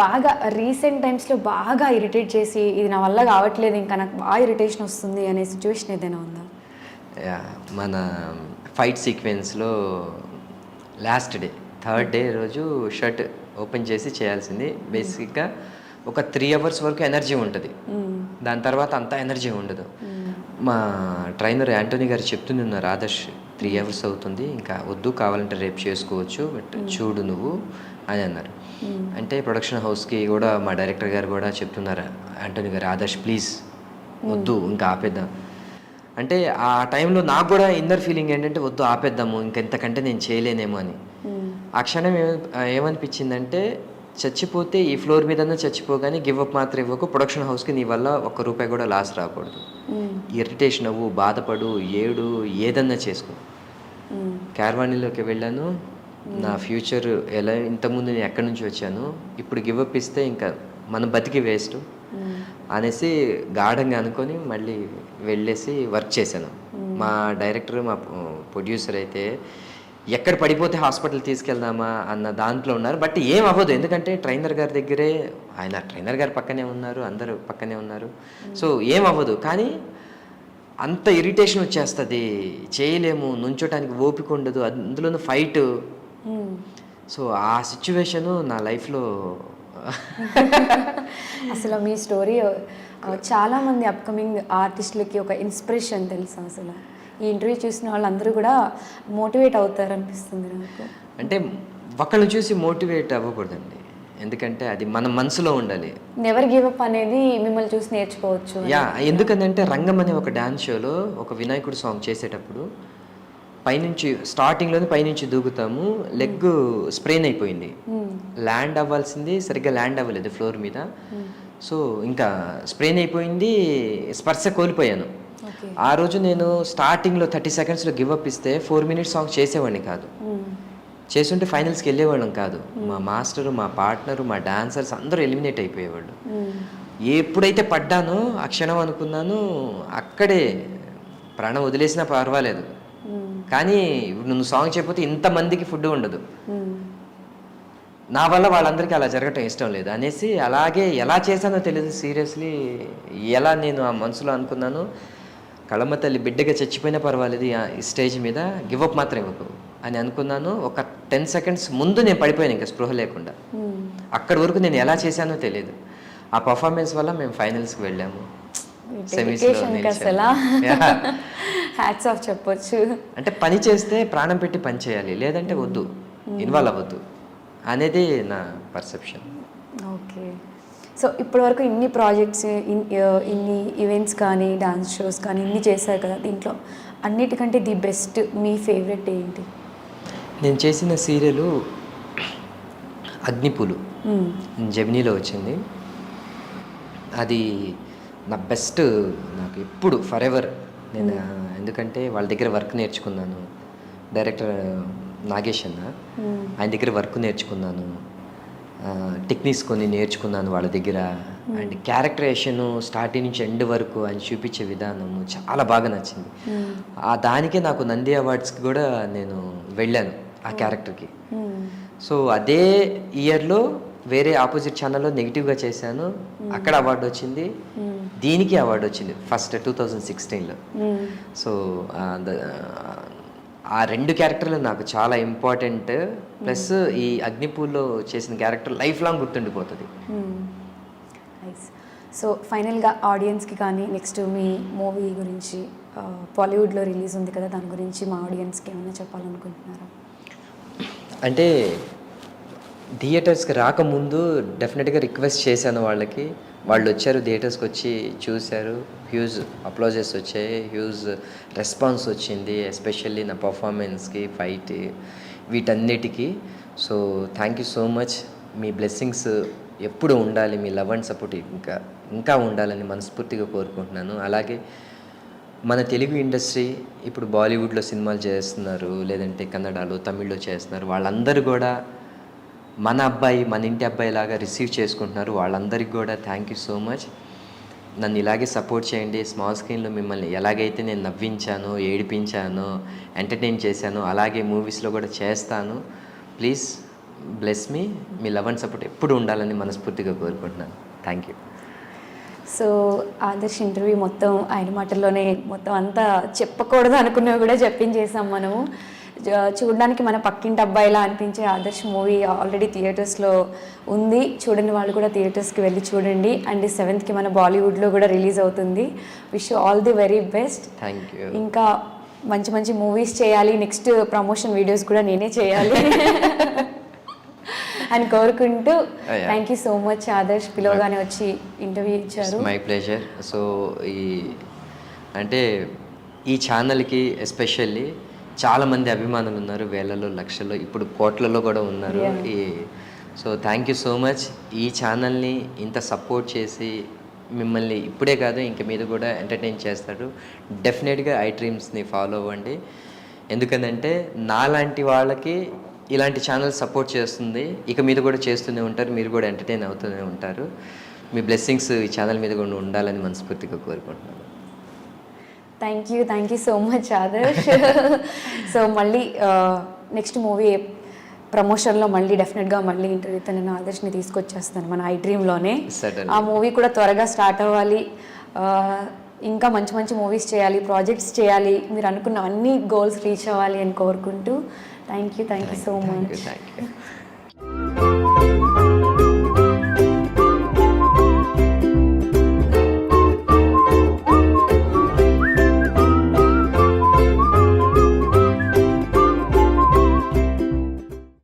బాగా రీసెంట్ టైమ్స్లో బాగా ఇరిటేట్ చేసి ఇది నా వల్ల కావట్లేదు, ఇంకా నాకు బాగా ఇరిటేషన్ వస్తుంది అనే సిచ్యువేషన్ ఏదైనా ఉందా? మన ఫైట్ సీక్వెన్స్లో లాస్ట్ డే 3rd day రోజు షర్ట్ ఓపెన్ చేసి చేయాల్సింది. బేసిక్గా ఒక 3 hours వరకు ఎనర్జీ ఉంటుంది, దాని తర్వాత అంత ఎనర్జీ ఉండదు. మా ట్రైనర్ యాంటోనీ గారు చెప్తూనే ఉన్నారు, ఆదర్శ్ 3 hours అవుతుంది, ఇంకా వద్దు, కావాలంటే రేపు చేసుకోవచ్చు, బట్ చూడు నువ్వు అని అన్నారు. అంటే ప్రొడక్షన్ హౌస్కి కూడా మా డైరెక్టర్ గారు కూడా చెప్తున్నారు, యాంటోనీ గారు, ఆదర్శ్ ప్లీజ్ వద్దు, ఇంకా ఆపేద్దాం. అంటే ఆ టైంలో నాకు కూడా ఇన్నర్ ఫీలింగ్ ఏంటంటే వద్దు ఆపేద్దాము, ఇంకెంతకంటే నేను చేయలేనేమో అని. ఆ క్షణం ఏమనిపించిందంటే చచ్చిపోతే ఈ ఫ్లోర్ మీదన్నా చచ్చిపోగానే గివ్ అప్ మాత్రం ఇవ్వకు, ప్రొడక్షన్ హౌస్కి నీ వల్ల ₹1 కూడా లాస్ రాకూడదు. ఇరిటేషన్ అవ్వు, బాధపడు, ఏడు, ఏదన్నా చేసుకో. క్యారవానీలోకి వెళ్ళాను, నా ఫ్యూచర్ ఎలా, ఇంతకుముందు నేను ఎక్కడి నుంచి వచ్చాను, ఇప్పుడు గివ్ అప్ ఇస్తే ఇంకా మనం బతికి వేస్ట్ అనేసి గాఢంగా అనుకొని మళ్ళీ వెళ్ళేసి వర్క్ చేశాను. మా డైరెక్టర్, మా ప్రొడ్యూసర్ అయితే ఎక్కడ పడిపోతే హాస్పిటల్ తీసుకెళ్దామా అన్న దాంట్లో ఉన్నారు. బట్ ఏం అవ్వదు, ఎందుకంటే ట్రైనర్ గారి దగ్గరే, ఆయన ట్రైనర్ గారు పక్కనే ఉన్నారు, అందరూ పక్కనే ఉన్నారు. సో ఏం అవ్వదు, కానీ అంత ఇరిటేషన్ వచ్చేస్తుంది, చేయలేము, నుంచోటానికి ఓపిక ఉండదు, అందులోనూ ఫైట్. సో ఆ సిచ్యువేషను నా లైఫ్లో అసలు మీ స్టోరీ చాలామంది అప్కమింగ్ ఆర్టిస్టులకి ఒక ఇన్స్పిరేషన్ తెలుసా? అసలు ఈ ఇంటర్వ్యూ చూసిన వాళ్ళందరూ కూడా మోటివేట్ అవుతారు అనిపిస్తుంది నాకు. అంటే ఒకళ్ళు చూసి మోటివేట్ అవ్వకూడదండి, ఎందుకంటే అది మన మనసులో ఉండాలి. నెవర్ గివ్ అప్ అనేది మిమ్మల్ని చూసి నేర్చుకోవచ్చు. ఎందుకంటే రంగం అనే ఒక డాన్స్ షోలో ఒక వినాయకుడు సాంగ్ చేసేటప్పుడు పైనుంచి స్టార్టింగ్లోనే పైనుంచి దూకుతాము, లెగ్ స్ప్రెయిన్ అయిపోయింది, ల్యాండ్ అవ్వాల్సింది సరిగ్గా ల్యాండ్ అవ్వలేదు ఫ్లోర్ మీద. సో ఇంకా స్ప్రెయిన్ అయిపోయింది, స్పర్శ కోల్పోయాను. ఆ రోజు నేను స్టార్టింగ్లో 30 secondsలో గివ్ అప్ ఇస్తే 4 minutes సాంగ్ చేసేవాడిని కాదు, చేస్తుంటే ఫైనల్స్కి వెళ్ళేవాళ్ళం కాదు. మా మాస్టరు, మా పార్ట్నరు, మా డాన్సర్స్ అందరూ ఎలిమినేట్ అయిపోయేవాళ్ళు. ఎప్పుడైతే పడ్డానో ఆ క్షణం అనుకున్నాను, అక్కడే ప్రాణం వదిలేసినా పర్వాలేదు, కానీ నువ్వు సాంగ్ చెప్పితే ఇంతమందికి ఫుడ్ ఉండదు, నా వల్ల వాళ్ళందరికీ అలా జరగటం ఇష్టం లేదు అనేసి అలాగే ఎలా చేశానో తెలియదు. సీరియస్లీ ఎలా నేను ఆ మనసులో అనుకున్నాను, కళమ్మ తల్లి బిడ్డగా చచ్చిపోయినా పర్వాలేదు ఈ స్టేజ్ మీద గివ్ అప్ మాత్రం ఇవ్వకు అని అనుకున్నాను. ఒక 10 seconds ముందు నేను పడిపోయాను, ఇంకా స్పృహ లేకుండా. అక్కడి వరకు నేను ఎలా చేశానో తెలియదు. ఆ పర్ఫార్మెన్స్ వల్ల మేము ఫైనల్స్కి వెళ్ళాము, హ్యాట్స్ ఆఫ్ చెప్పొచ్చు. అంటే పని చేస్తే ప్రాణం పెట్టి పని చేయాలి, లేదంటే వద్దు, ఇన్వాల్వ్ అవ్వద్దు. అనేది నా పర్సెప్షన్. ఓకే. సో ఇప్పటివరకు ఇన్ని ప్రాజెక్ట్స్ ఇన్ని ఈవెంట్స్ కానీ డాన్స్ షోస్ కానీ ఇన్ని చేశారు కదా, దీంట్లో అన్నిటికంటే ది బెస్ట్ మీ ఫేవరెట్ ఏంటి? నేను చేసిన సీరియల్ అగ్నిపూలు జెమినీలో వచ్చింది. అది నా బెస్ట్, నాకు ఎప్పుడు ఫర్ ఎవర్. నేను ఎందుకంటే వాళ్ళ దగ్గర వర్క్ నేర్చుకున్నాను. డైరెక్టర్ నాగేష్ అన్న, ఆయన దగ్గర వర్క్ నేర్చుకున్నాను, టెక్నిక్స్ కొన్ని నేర్చుకున్నాను వాళ్ళ దగ్గర. అండ్ క్యారెక్టరేషన్ స్టార్టింగ్ నుంచి ఎండ్ వరకు ఆయన చూపించే విధానము చాలా బాగా నచ్చింది. దానికే నాకు నంది అవార్డ్స్కి కూడా నేను వెళ్ళాను ఆ క్యారెక్టర్కి. సో అదే ఇయర్లో వేరే ఆపోజిట్ ఛానల్లో నెగిటివ్గా చేశాను, అక్కడ అవార్డు వచ్చింది, దీనికి అవార్డు వచ్చింది ఫస్ట్ 2016లో. సో ఆ రెండు క్యారెక్టర్లు నాకు చాలా ఇంపార్టెంట్. ప్లస్ ఈ అగ్నిపూల్లో చేసిన క్యారెక్టర్ లైఫ్ లాంగ్ గుర్తుండిపోతుంది. సో ఫైనల్గా ఆడియన్స్కి కానీ నెక్స్ట్ మీ మూవీ గురించి బాలీవుడ్లో రిలీజ్ ఉంది కదా, దాని గురించి మా ఆడియన్స్కి ఏమైనా చెప్పాలనుకుంటున్నారా? అంటే థియేటర్స్కి రాకముందు డెఫినెట్గా రిక్వెస్ట్ చేశాను వాళ్ళకి. వాళ్ళు వచ్చారు, థియేటర్స్కి వచ్చి చూశారు, హ్యూజ్ అప్లాజెస్ వచ్చాయి, హ్యూజ్ రెస్పాన్స్ వచ్చింది, ఎస్పెషల్లీ నా పర్ఫార్మెన్స్కి, ఫైట్, వీటన్నిటికీ. So thank you so much. Me blessings ఎప్పుడు ఉండాలి, మీ లవ్ అండ్ సపోర్ట్ ఇంకా ఉండాలని మనస్ఫూర్తిగా కోరుకుంటున్నాను. అలాగే మన తెలుగు ఇండస్ట్రీ ఇప్పుడు బాలీవుడ్లో సినిమాలు చేస్తున్నారు, లేదంటే కన్నడలో, తమిళ్లో చేస్తున్నారు, వాళ్ళందరూ కూడా మన అబ్బాయి, మన ఇంటి అబ్బాయి లాగా రిసీవ్ చేసుకుంటున్నారు. వాళ్ళందరికీ కూడా థ్యాంక్ యూ సో మచ్. నన్ను ఇలాగే సపోర్ట్ చేయండి. స్మాల్ స్క్రీన్లో మిమ్మల్ని ఎలాగైతే నేను నవ్వించానో, ఏడిపించానో, ఎంటర్టైన్ చేశానో, అలాగే మూవీస్లో కూడా చేస్తాను. Please bless me. Me love and support ఎప్పుడు ఉండాలని మనస్ఫూర్తిగా కోరుకుంటున్నాను. Thank you. So Adarsh interview మొత్తం ఆయన మాటల్లోనే మొత్తం అంతా చెప్పకూడదు అనుకున్నవి కూడా చెప్పించేసాం మనము. చూడడానికి మన పక్కింటి అబ్బాయిలా అనిపించే ఆదర్శ్ మూవీ ఆల్రెడీ థియేటర్స్లో ఉంది. చూడని వాళ్ళు కూడా థియేటర్స్కి వెళ్ళి చూడండి. అండ్ 7th మన బాలీవుడ్లో కూడా రిలీజ్ అవుతుంది. Wish you all the very best. Thank you. ఇంకా మంచి మంచి మూవీస్ చేయాలి, నెక్స్ట్ ప్రమోషన్ వీడియోస్ కూడా నేనే చేయాలి అని కోరుకుంటూ thank you so much Adarsh, పిలవగానే వచ్చి ఇంటర్వ్యూ ఇచ్చారు. My pleasure. సో అంటే ఈ ఛానల్కి ఎస్పెషల్లీ చాలామంది అభిమానులు ఉన్నారు, వేలలో, లక్షల్లో, ఇప్పుడు కోట్లలో కూడా ఉన్నారు. So thank you so much. ఈ ఛానల్ని ఇంత సపోర్ట్ చేసి మిమ్మల్ని ఇప్పుడే కాదు ఇంక మీద కూడా ఎంటర్టైన్ చేస్తారు. డెఫినెట్గా ఐ డ్రీమ్స్ని ఫాలో అవ్వండి. ఎందుకంటే నాలాంటి వాళ్ళకి ఇలాంటి ఛానల్ సపోర్ట్ చేస్తుంది, ఇక మీద కూడా చేస్తూనే ఉంటారు, మీరు కూడా ఎంటర్టైన్ అవుతూనే ఉంటారు. మీ బ్లెస్సింగ్స్ ఈ ఛానల్ మీద కూడా ఉండాలని మనస్ఫూర్తిగా కోరుకుంటున్నాను. Thank you so much Adarsh. So మళ్ళీ నెక్స్ట్ మూవీ ప్రమోషన్లో మళ్ళీ డెఫినెట్గా మళ్ళీ ఇంటర్వ్యూతో నేను ఆదర్శ్ని తీసుకొచ్చేస్తాను మన ఐ డ్రీమ్లోనే. ఆ మూవీ కూడా త్వరగా స్టార్ట్ అవ్వాలి, ఇంకా మంచి మంచి మూవీస్ చేయాలి, ప్రాజెక్ట్స్ చేయాలి, మీరు అనుకున్న అన్ని గోల్స్ రీచ్ అవ్వాలి అని కోరుకుంటూ థ్యాంక్ యూ సో మచ్.